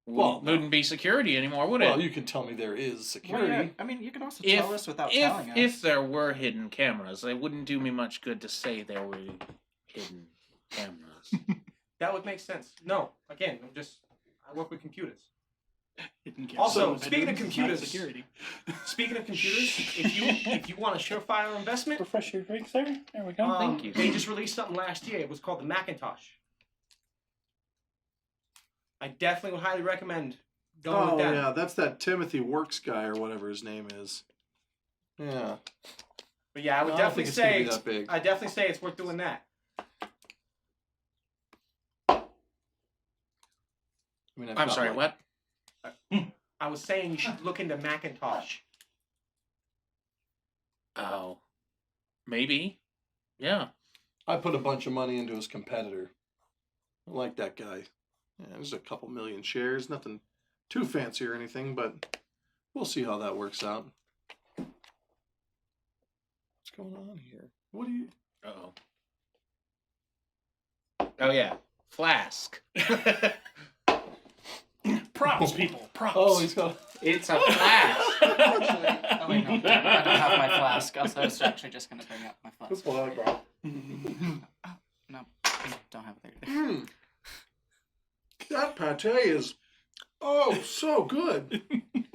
Well, Wouldn't be security anymore, would it? Well, you can tell me there is security. Well, yeah, I mean, you can also tell us without telling us. If there were hidden cameras, it wouldn't do me much good to say there were hidden cameras. That would make sense. No, again, I work with computers. Hidden cameras. Also, So, speaking of it's not computers, security. if you want a surefire investment, Refresh your drink, sir. There we go. Thank you. They just released something last year. It was called the Macintosh. I definitely would highly recommend going Oh with that. yeah, that's that Timothy Works guy or whatever his name is. Yeah. But yeah, I would No, I don't definitely think it's gonna say be that big. I definitely say it's worth doing that. I mean, I've I'm got, sorry, like- what? I was saying you should look into Macintosh. Oh. Maybe. Yeah. I put a bunch of money into his competitor. I like that guy. Yeah, there's a couple million shares. Nothing too fancy or anything, but we'll see how that works out. What's going on here? What do you... Uh-oh. Oh, yeah. Flask. Props, people. Props. Oh, he's got... It's a flask. Actually, oh wait, no, I don't have my flask. Also, I was actually just gonna bring up my That's flask. what I brought. No, don't have it there. Mm. That pate is... Oh, so good.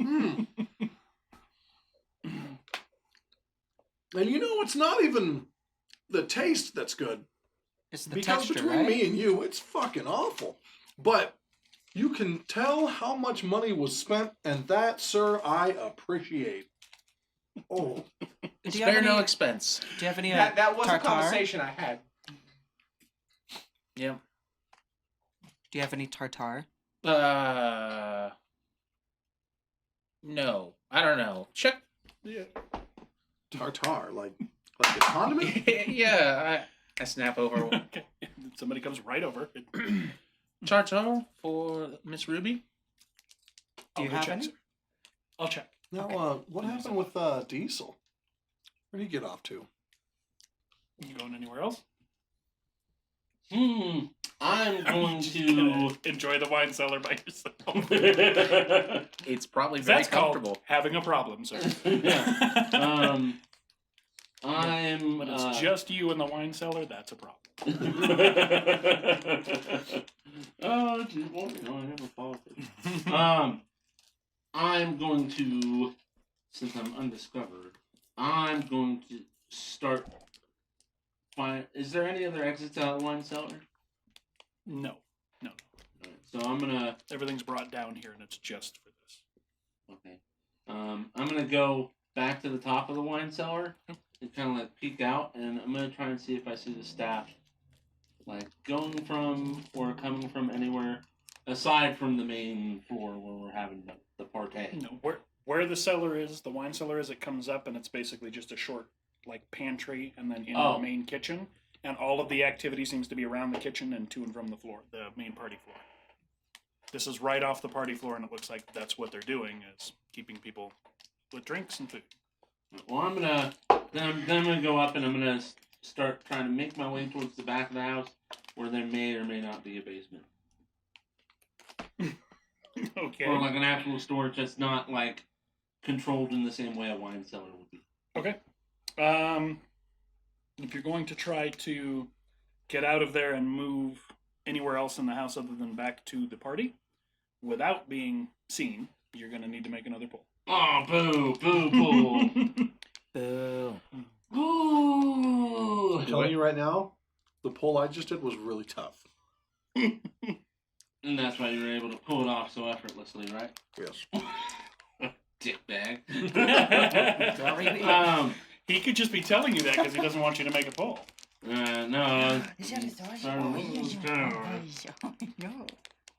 Mm. And you know, it's not even the taste that's good. It's the Because texture, between right? me and you, it's fucking awful. But you can tell how much money was spent, and that, sir, I appreciate. Oh, Do you have Spare any, no expense. Do you have any That was tartare? a conversation I had. Yeah. Do you have any tartare? No. I don't know. Check. tartar, like a condiment? Yeah, I snap over. Okay. Somebody comes right over. Tartar for Miss Ruby. Do you I'll go have check, any? sir. I'll check. Now, what happened with Diesel? Where did he get off to? You going anywhere else? I'm going to. Enjoy the wine cellar by yourself. It's probably very That's called comfortable. having a problem, sir. Yeah. I'm. When it's just you in the wine cellar, that's a problem. Oh, geez, well, you know, I never bothered. I'm going to, since I'm undiscovered, I'm going to start. Is there any other exits out of the wine cellar? No. Alright, so I'm gonna. Everything's brought down here, and it's just for this. Okay. I'm gonna go back to the top of the wine cellar and kind of like peek out, and I'm gonna try and see if I see the staff, like going from or coming from anywhere aside from the main floor where we're having the party. No, where the cellar is, the wine cellar is, it comes up, and it's basically just a short like pantry, and then into the main kitchen. And all of the activity seems to be around the kitchen and to and from the floor, the main party floor. This is right off the party floor, and it looks like that's what they're doing, is keeping people with drinks and food. Well, I'm gonna go up and I'm gonna start trying to make my way towards the back of the house where there may or may not be a basement, Okay. or like an actual storage that's not like controlled in the same way a wine cellar would be. Okay. If you're going to try to get out of there and move anywhere else in the house other than back to the party without being seen, you're going to need to make another pull. Oh, boo, boo, boo. Boo. Boo. I'm telling you right now, the poll I just did was really tough. And that's why you were able to pull it off so effortlessly, right? Yes. Dickbag. He could just be telling you that because he doesn't want you to make a pull. No.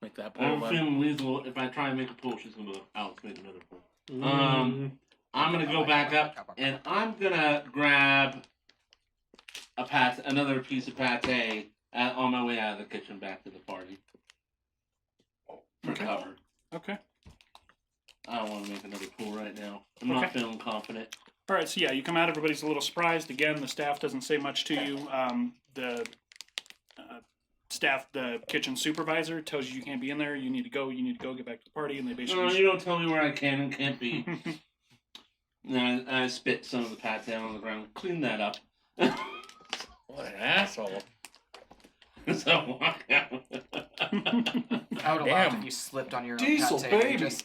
Make that I pull. have a Bud. feeling Weasel, if I try and make a pull, she's going to make another pull. I'm going to go back up, and I'm going to grab another piece of pate on my way out of the kitchen back to the party. For Okay. cover. Okay. I don't want to make another pull right now. I'm not feeling confident. All right, so yeah, you come out, everybody's a little surprised. Again, the staff doesn't say much to you. The kitchen supervisor tells you can't be in there. You need to go, get back to the party, and they basically... No, you don't tell me where I can and can't be. And I spit some of the pate down on the ground. Clean that up. What an asshole. So I walk out. I would have laughed if you slipped on your own Diesel, pate and baby. just-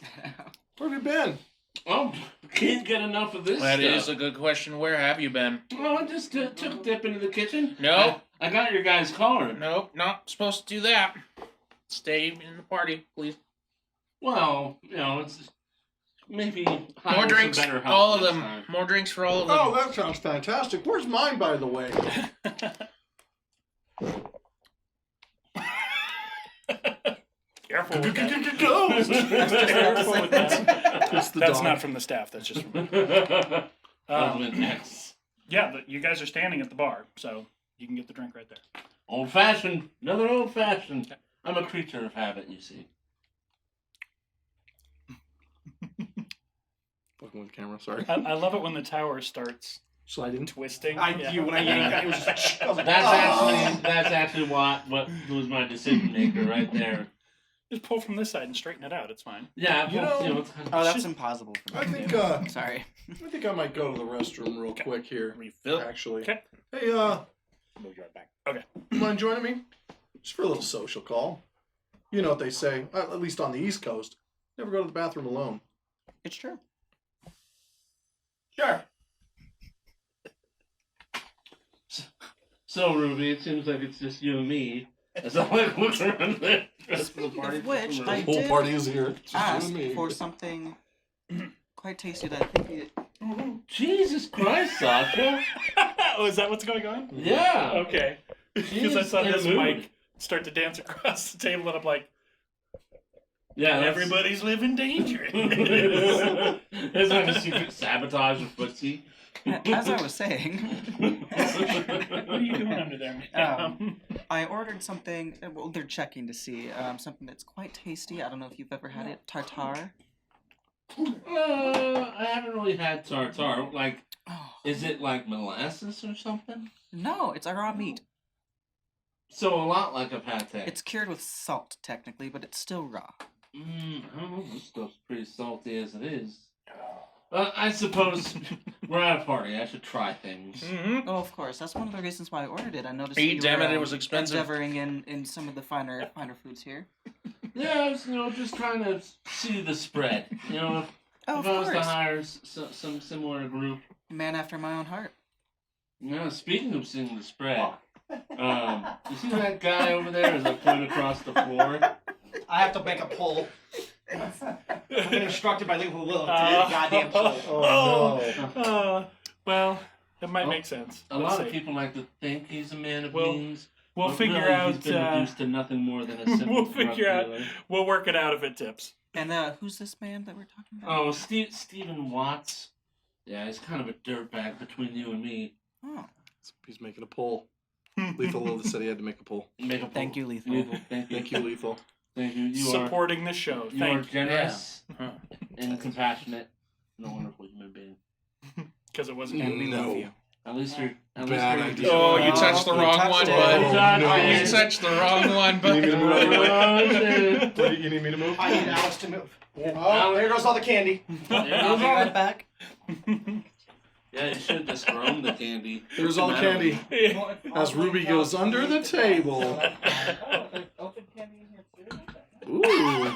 Where have you been? Oh, can't get enough of this That stuff. is a good question. Where have you been? Oh, I just took a dip into the kitchen. No. I got your guys' card. Nope, not supposed to do that. Stay in the party, please. Well, it's just maybe More drinks, better help all of next them. time. More drinks for all of them. Oh, that sounds fantastic. Where's mine, by the way? Careful with that. Go! Careful with that. It's the That's dog. not from the staff. That's just from... Next. Yeah, you guys are standing at the bar, so you can get the drink right there. Old fashioned. Another old fashioned. I'm a creature of habit, you see. Fucking with the camera, sorry. I love it when the tower starts Sliding. twisting. When I yanked that, it was just. I was like, That's actually what was my decision maker right there. Just pull from this side and straighten it out. It's fine. Yeah, You know- it's kind Oh, of that's impossible for me I to think, do. Sorry. I think I might go to the restroom real quick here. Refill. Actually. Okay. Hey, Move right back. you mind joining me? Just for a little social call. You know what they say, at least on the East Coast. Never go to the bathroom alone. It's true. Sure. So, Ruby, it seems like it's just you and me. As I like look around the rest of the Speaking party. of which, just I The whole did party is here. It's just you ask and me. for something quite tasty that I think it... Jesus Christ, Sasha. Oh, is that what's going on? Yeah. Okay. Because I She's saw in a this mood. mic start to dance across the table, and I'm like, Yeah, that's- everybody's living dangerous. It's like a secret sabotage of footsie. As I was saying, What are you doing under there, man? I ordered something, well, they're checking to see, something that's quite tasty. I don't know if you've ever had it. Tartare. I haven't really had tartare. Like, Oh, is it like molasses or something? no, it's a raw meat. So a lot like a pate. It's cured with salt, technically, but it's still raw. I don't know. This stuff's pretty salty as it is. I suppose we're at a party. I should try things. Mm-hmm. Oh, of course. That's one of the reasons why I ordered it. I noticed Hey, that damn you it, were, it was expensive. endeavoring in some of the finer foods here. Yeah, I was, just trying to see the spread. Oh, if of I was to course. hire some similar group. Man after my own heart. No, speaking of seeing the spread, you see that guy over there as I point across the floor? I have to make a pull. I've been instructed by Lethal Will to make a goddamn pull. Oh, Well, it might Well, make sense. A Let's lot of see. people like to think he's a man of Well, means. We'll but figure really, out. He's been reduced to nothing more than a simple We'll drug figure out. dealer. We'll work it out if it tips. And who's this man that we're talking about? Oh, Stephen Watts. Yeah, he's kind of a dirtbag between you and me. Oh. he's making a pull. Lethal Will said he had to make a pull. Make a pull. Thank you, Lethal. Thank you. Thank you, Lethal. Thank you. You Supporting the show. are, you are Thank you. generous and compassionate and a wonderful human being. Because it wasn't And we you. love No. you. At least you're. At least Bad you're idea. Oh, you Oh, touched the you wrong touched one, it. bud. Oh, You no. touched the wrong one, You need me to bud. move? Oh, shit. What, you need me to move? I need Alex to move. Oh, there goes all the candy. I'll be right back. Yeah, you should have just thrown the candy. There's all the candy. As Ruby goes under the table. Ooh.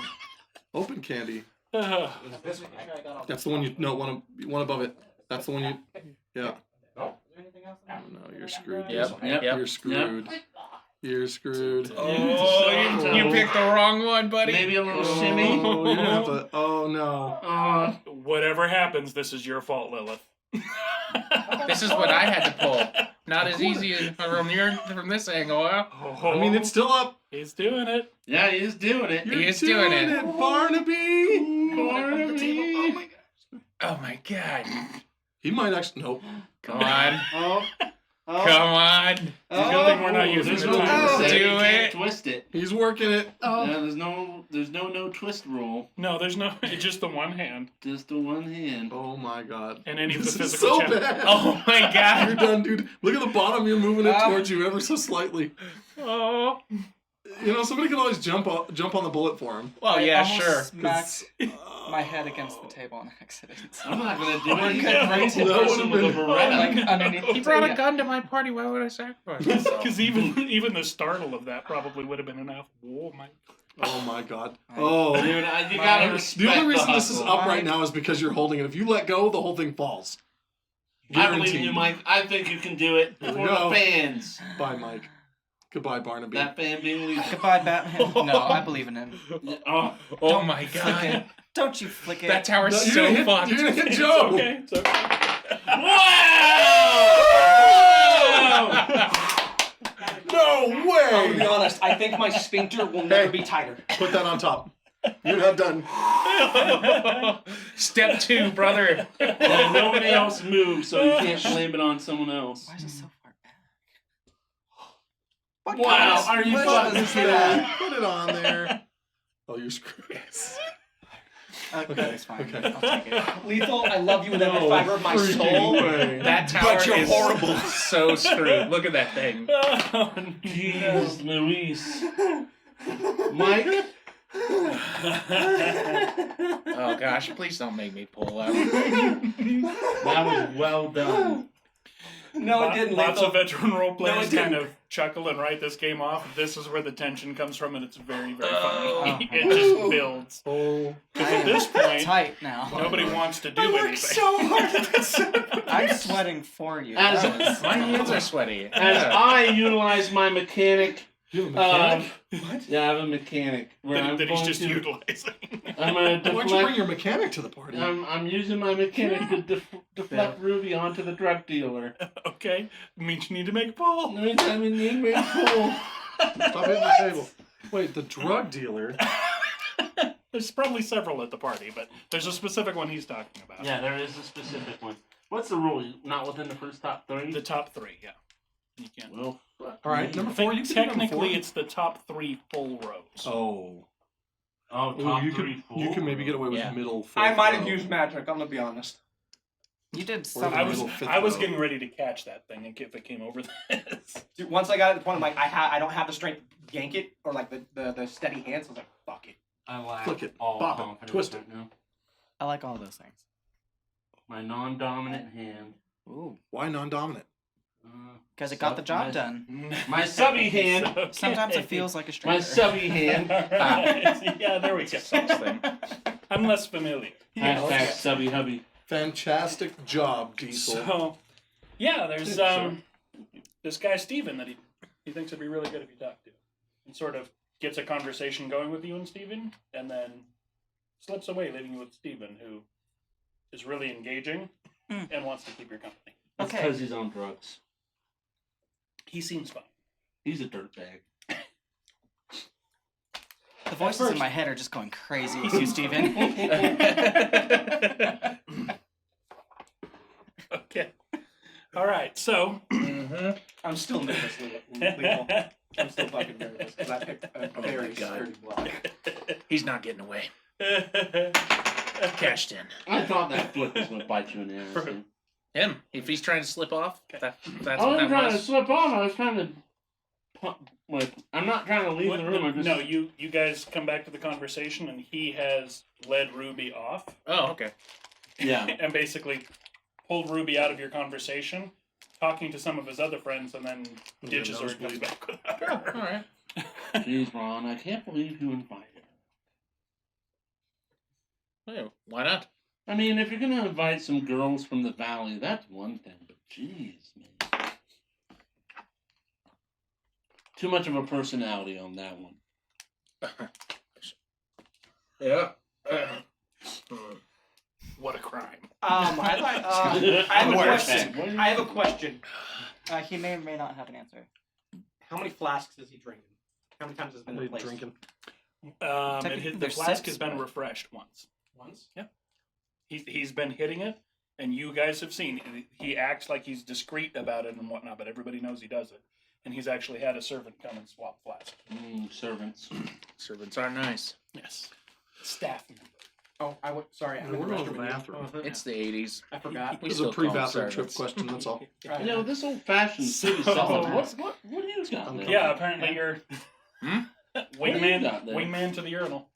Open candy. That's the one you no one above it. That's the one you yeah. Oh, no, you're screwed. Yep, You're yep. screwed. You're screwed. Oh, you picked the wrong one, buddy. Maybe a little shimmy. Oh, you have to, oh no. Whatever happens, this is your fault, Lilith. This is what I had to pull. Not as easy from this angle, huh? I mean, it's still up. He's doing it. Yeah, he is doing it. You're He is doing it. Barnaby. Barnaby. Oh my god. He might actually. Nope. Come on. Oh. Oh. Come on. It's a good thing we're not using There's the no timer. twist. Do You can't it. twist it. He's working it. Yeah, there's no twist rule. No, there's no. It's just the one hand Just the one hand. Oh my god. and any of the This is physical so challenge. bad. Oh my You're god. done, dude. Look at the bottom. You're moving it towards you ever so slightly. Oh. You know, somebody can always jump on the bullet for him. Well, I yeah, almost sure. smacked my head against the table on accident. I'm not gonna do it. He's good, a right? crazy That person would've with a been- Beretta. Like underneath. He brought a yeah. gun to my party. Why would I sacrifice myself? Because even the startle of that probably would have been enough. Oh my. Oh my god. Oh. Dude, you gotta respect The only reason this is hustle. up right now is because you're holding it. If you let go, the whole thing falls. I believe in Guaranteed. you, Mike. I think you can do it Here for we go. the fans. Bye, Mike. Goodbye, Barnaby. That fan being Lisa. Goodbye, Batman. No, I believe in him. Oh, Oh my Flick god. it. Don't you flick it. That tower's No, you're so gonna hit- fucked. You're gonna hit It's Joe. okay. It's okay. No I'm gonna be way. honest. I think my sphincter will never be tighter. Put that on top. You're not done. Step 2, brother. well, nobody else moves, so you can't blame it on someone else. Why is it so far back? Wow, are you What fucking is kidding that? me? Put it on there. Oh, you're screwed. Okay, it's fine. Okay. I'll take it. Lethal, I love you with every fiber of my freaking soul. way. That tower But you're is horrible. so screwed. Look at that thing. Oh, Jeez, Luis. Mike? Oh gosh, please don't make me pull out. That was well done. No, it didn't. Lots Lethal. of veteran role players it kind didn't. of chuckle and write this game off. This is where the tension comes from, and it's very, very Oh. funny. It just builds. Oh. Because at this point, Tight now. nobody wants to do anything. hard. I'm sweating for you. As- That was- My hands are sweaty. As I utilize my mechanic, You have a mechanic? yeah, I have a mechanic. Where I'm that he's going just to- utilizing. I'm gonna Why'd you bring deflect. your mechanic to the party? I'm using my mechanic to deflect Ruby onto the drug dealer. Okay, means you need to make a poll. Every time you need me to pull. Stop hitting the table. Wait, the drug dealer? There's probably several at the party, but there's a specific one he's talking about. Yeah, there is a specific one. What's the rule? Not within the first top 3? The top 3, yeah. You can't. Well, fuck All right, me. number I 4. think You can do number technically 4. it's the top 3 full rows. Oh. Oh, Ooh, top you 3 can full. you can maybe get away with Yeah. middle. I fourth might have row. used magic. I'm gonna be honest. You did Or something. I was middle fifth I was row. getting ready to catch that thing if it came over this. Dude, once I got to the point, I'm like, I don't have the strength to yank it or like the steady hands. I was like, fuck it. I lack Flick it, all pop it, confidence twist right now. I like all those things. My non-dominant hand. Ooh. Why non-dominant? Because it got the job my- done. My subby hand. Sometimes it feels like a My stranger. subby hand. yeah, there we go. Sucks thing. I'm less familiar. Hashtag stubby hubby. Fantastic job, Diesel. So, yeah, there's this guy Steven that he thinks it'd be really good if you talk to. And sort of gets a conversation going with you and Steven, and then slips away, leaving you with Steven, who is really engaging and wants to keep your company. That's because he's on drugs. He seems fine. He's a dirtbag. The voices in my head are just going crazy with you, Steven. Okay. All right, so... I'm still nervous, Lethal. I'm still fucking nervous because I picked a very sturdy block. He's not getting away. Cashed in. I thought that foot was going to bite you in the ass. dude. Him. If he's trying to slip off, that's I what wasn't that trying to was. slip off. I was trying to I'm not trying to leave What- the room. I'm just... No, you guys come back to the conversation, and he has led Ruby off, Oh, okay. Yeah. and basically pulled Ruby out of your conversation, talking to some of his other friends, and then ditches her and comes back without her. All right. Jeez, Ron, I can't believe you invited her. Hey, why not? I mean, if you're going to invite some girls from the valley, that's one thing. But jeez, man. Too much of a personality on that one. Yeah. What a crime. I have a Worse. question. I have a question. He may or may not have an answer. How many flasks is he drinking? How many times has it been replaced? Drinking. Technically, The there's flask sips, has been but- refreshed once. Once? He's been hitting it, and you guys have seen. He acts like he's discreet about it and whatnot, but everybody knows he does it. And he's actually had a servant come and swap flasks. Servants. Servants are nice. Yes. Staff member. Oh, sorry. I'm in the We're going to restroom. the bathroom. It's the 80s. I forgot. We This is still a call them pre-bathroom trip servants. question, that's all. You know, this old-fashioned city So- solid. What do you got there? Yeah, apparently you're Hmm? What do you got there? wingman to the urinal.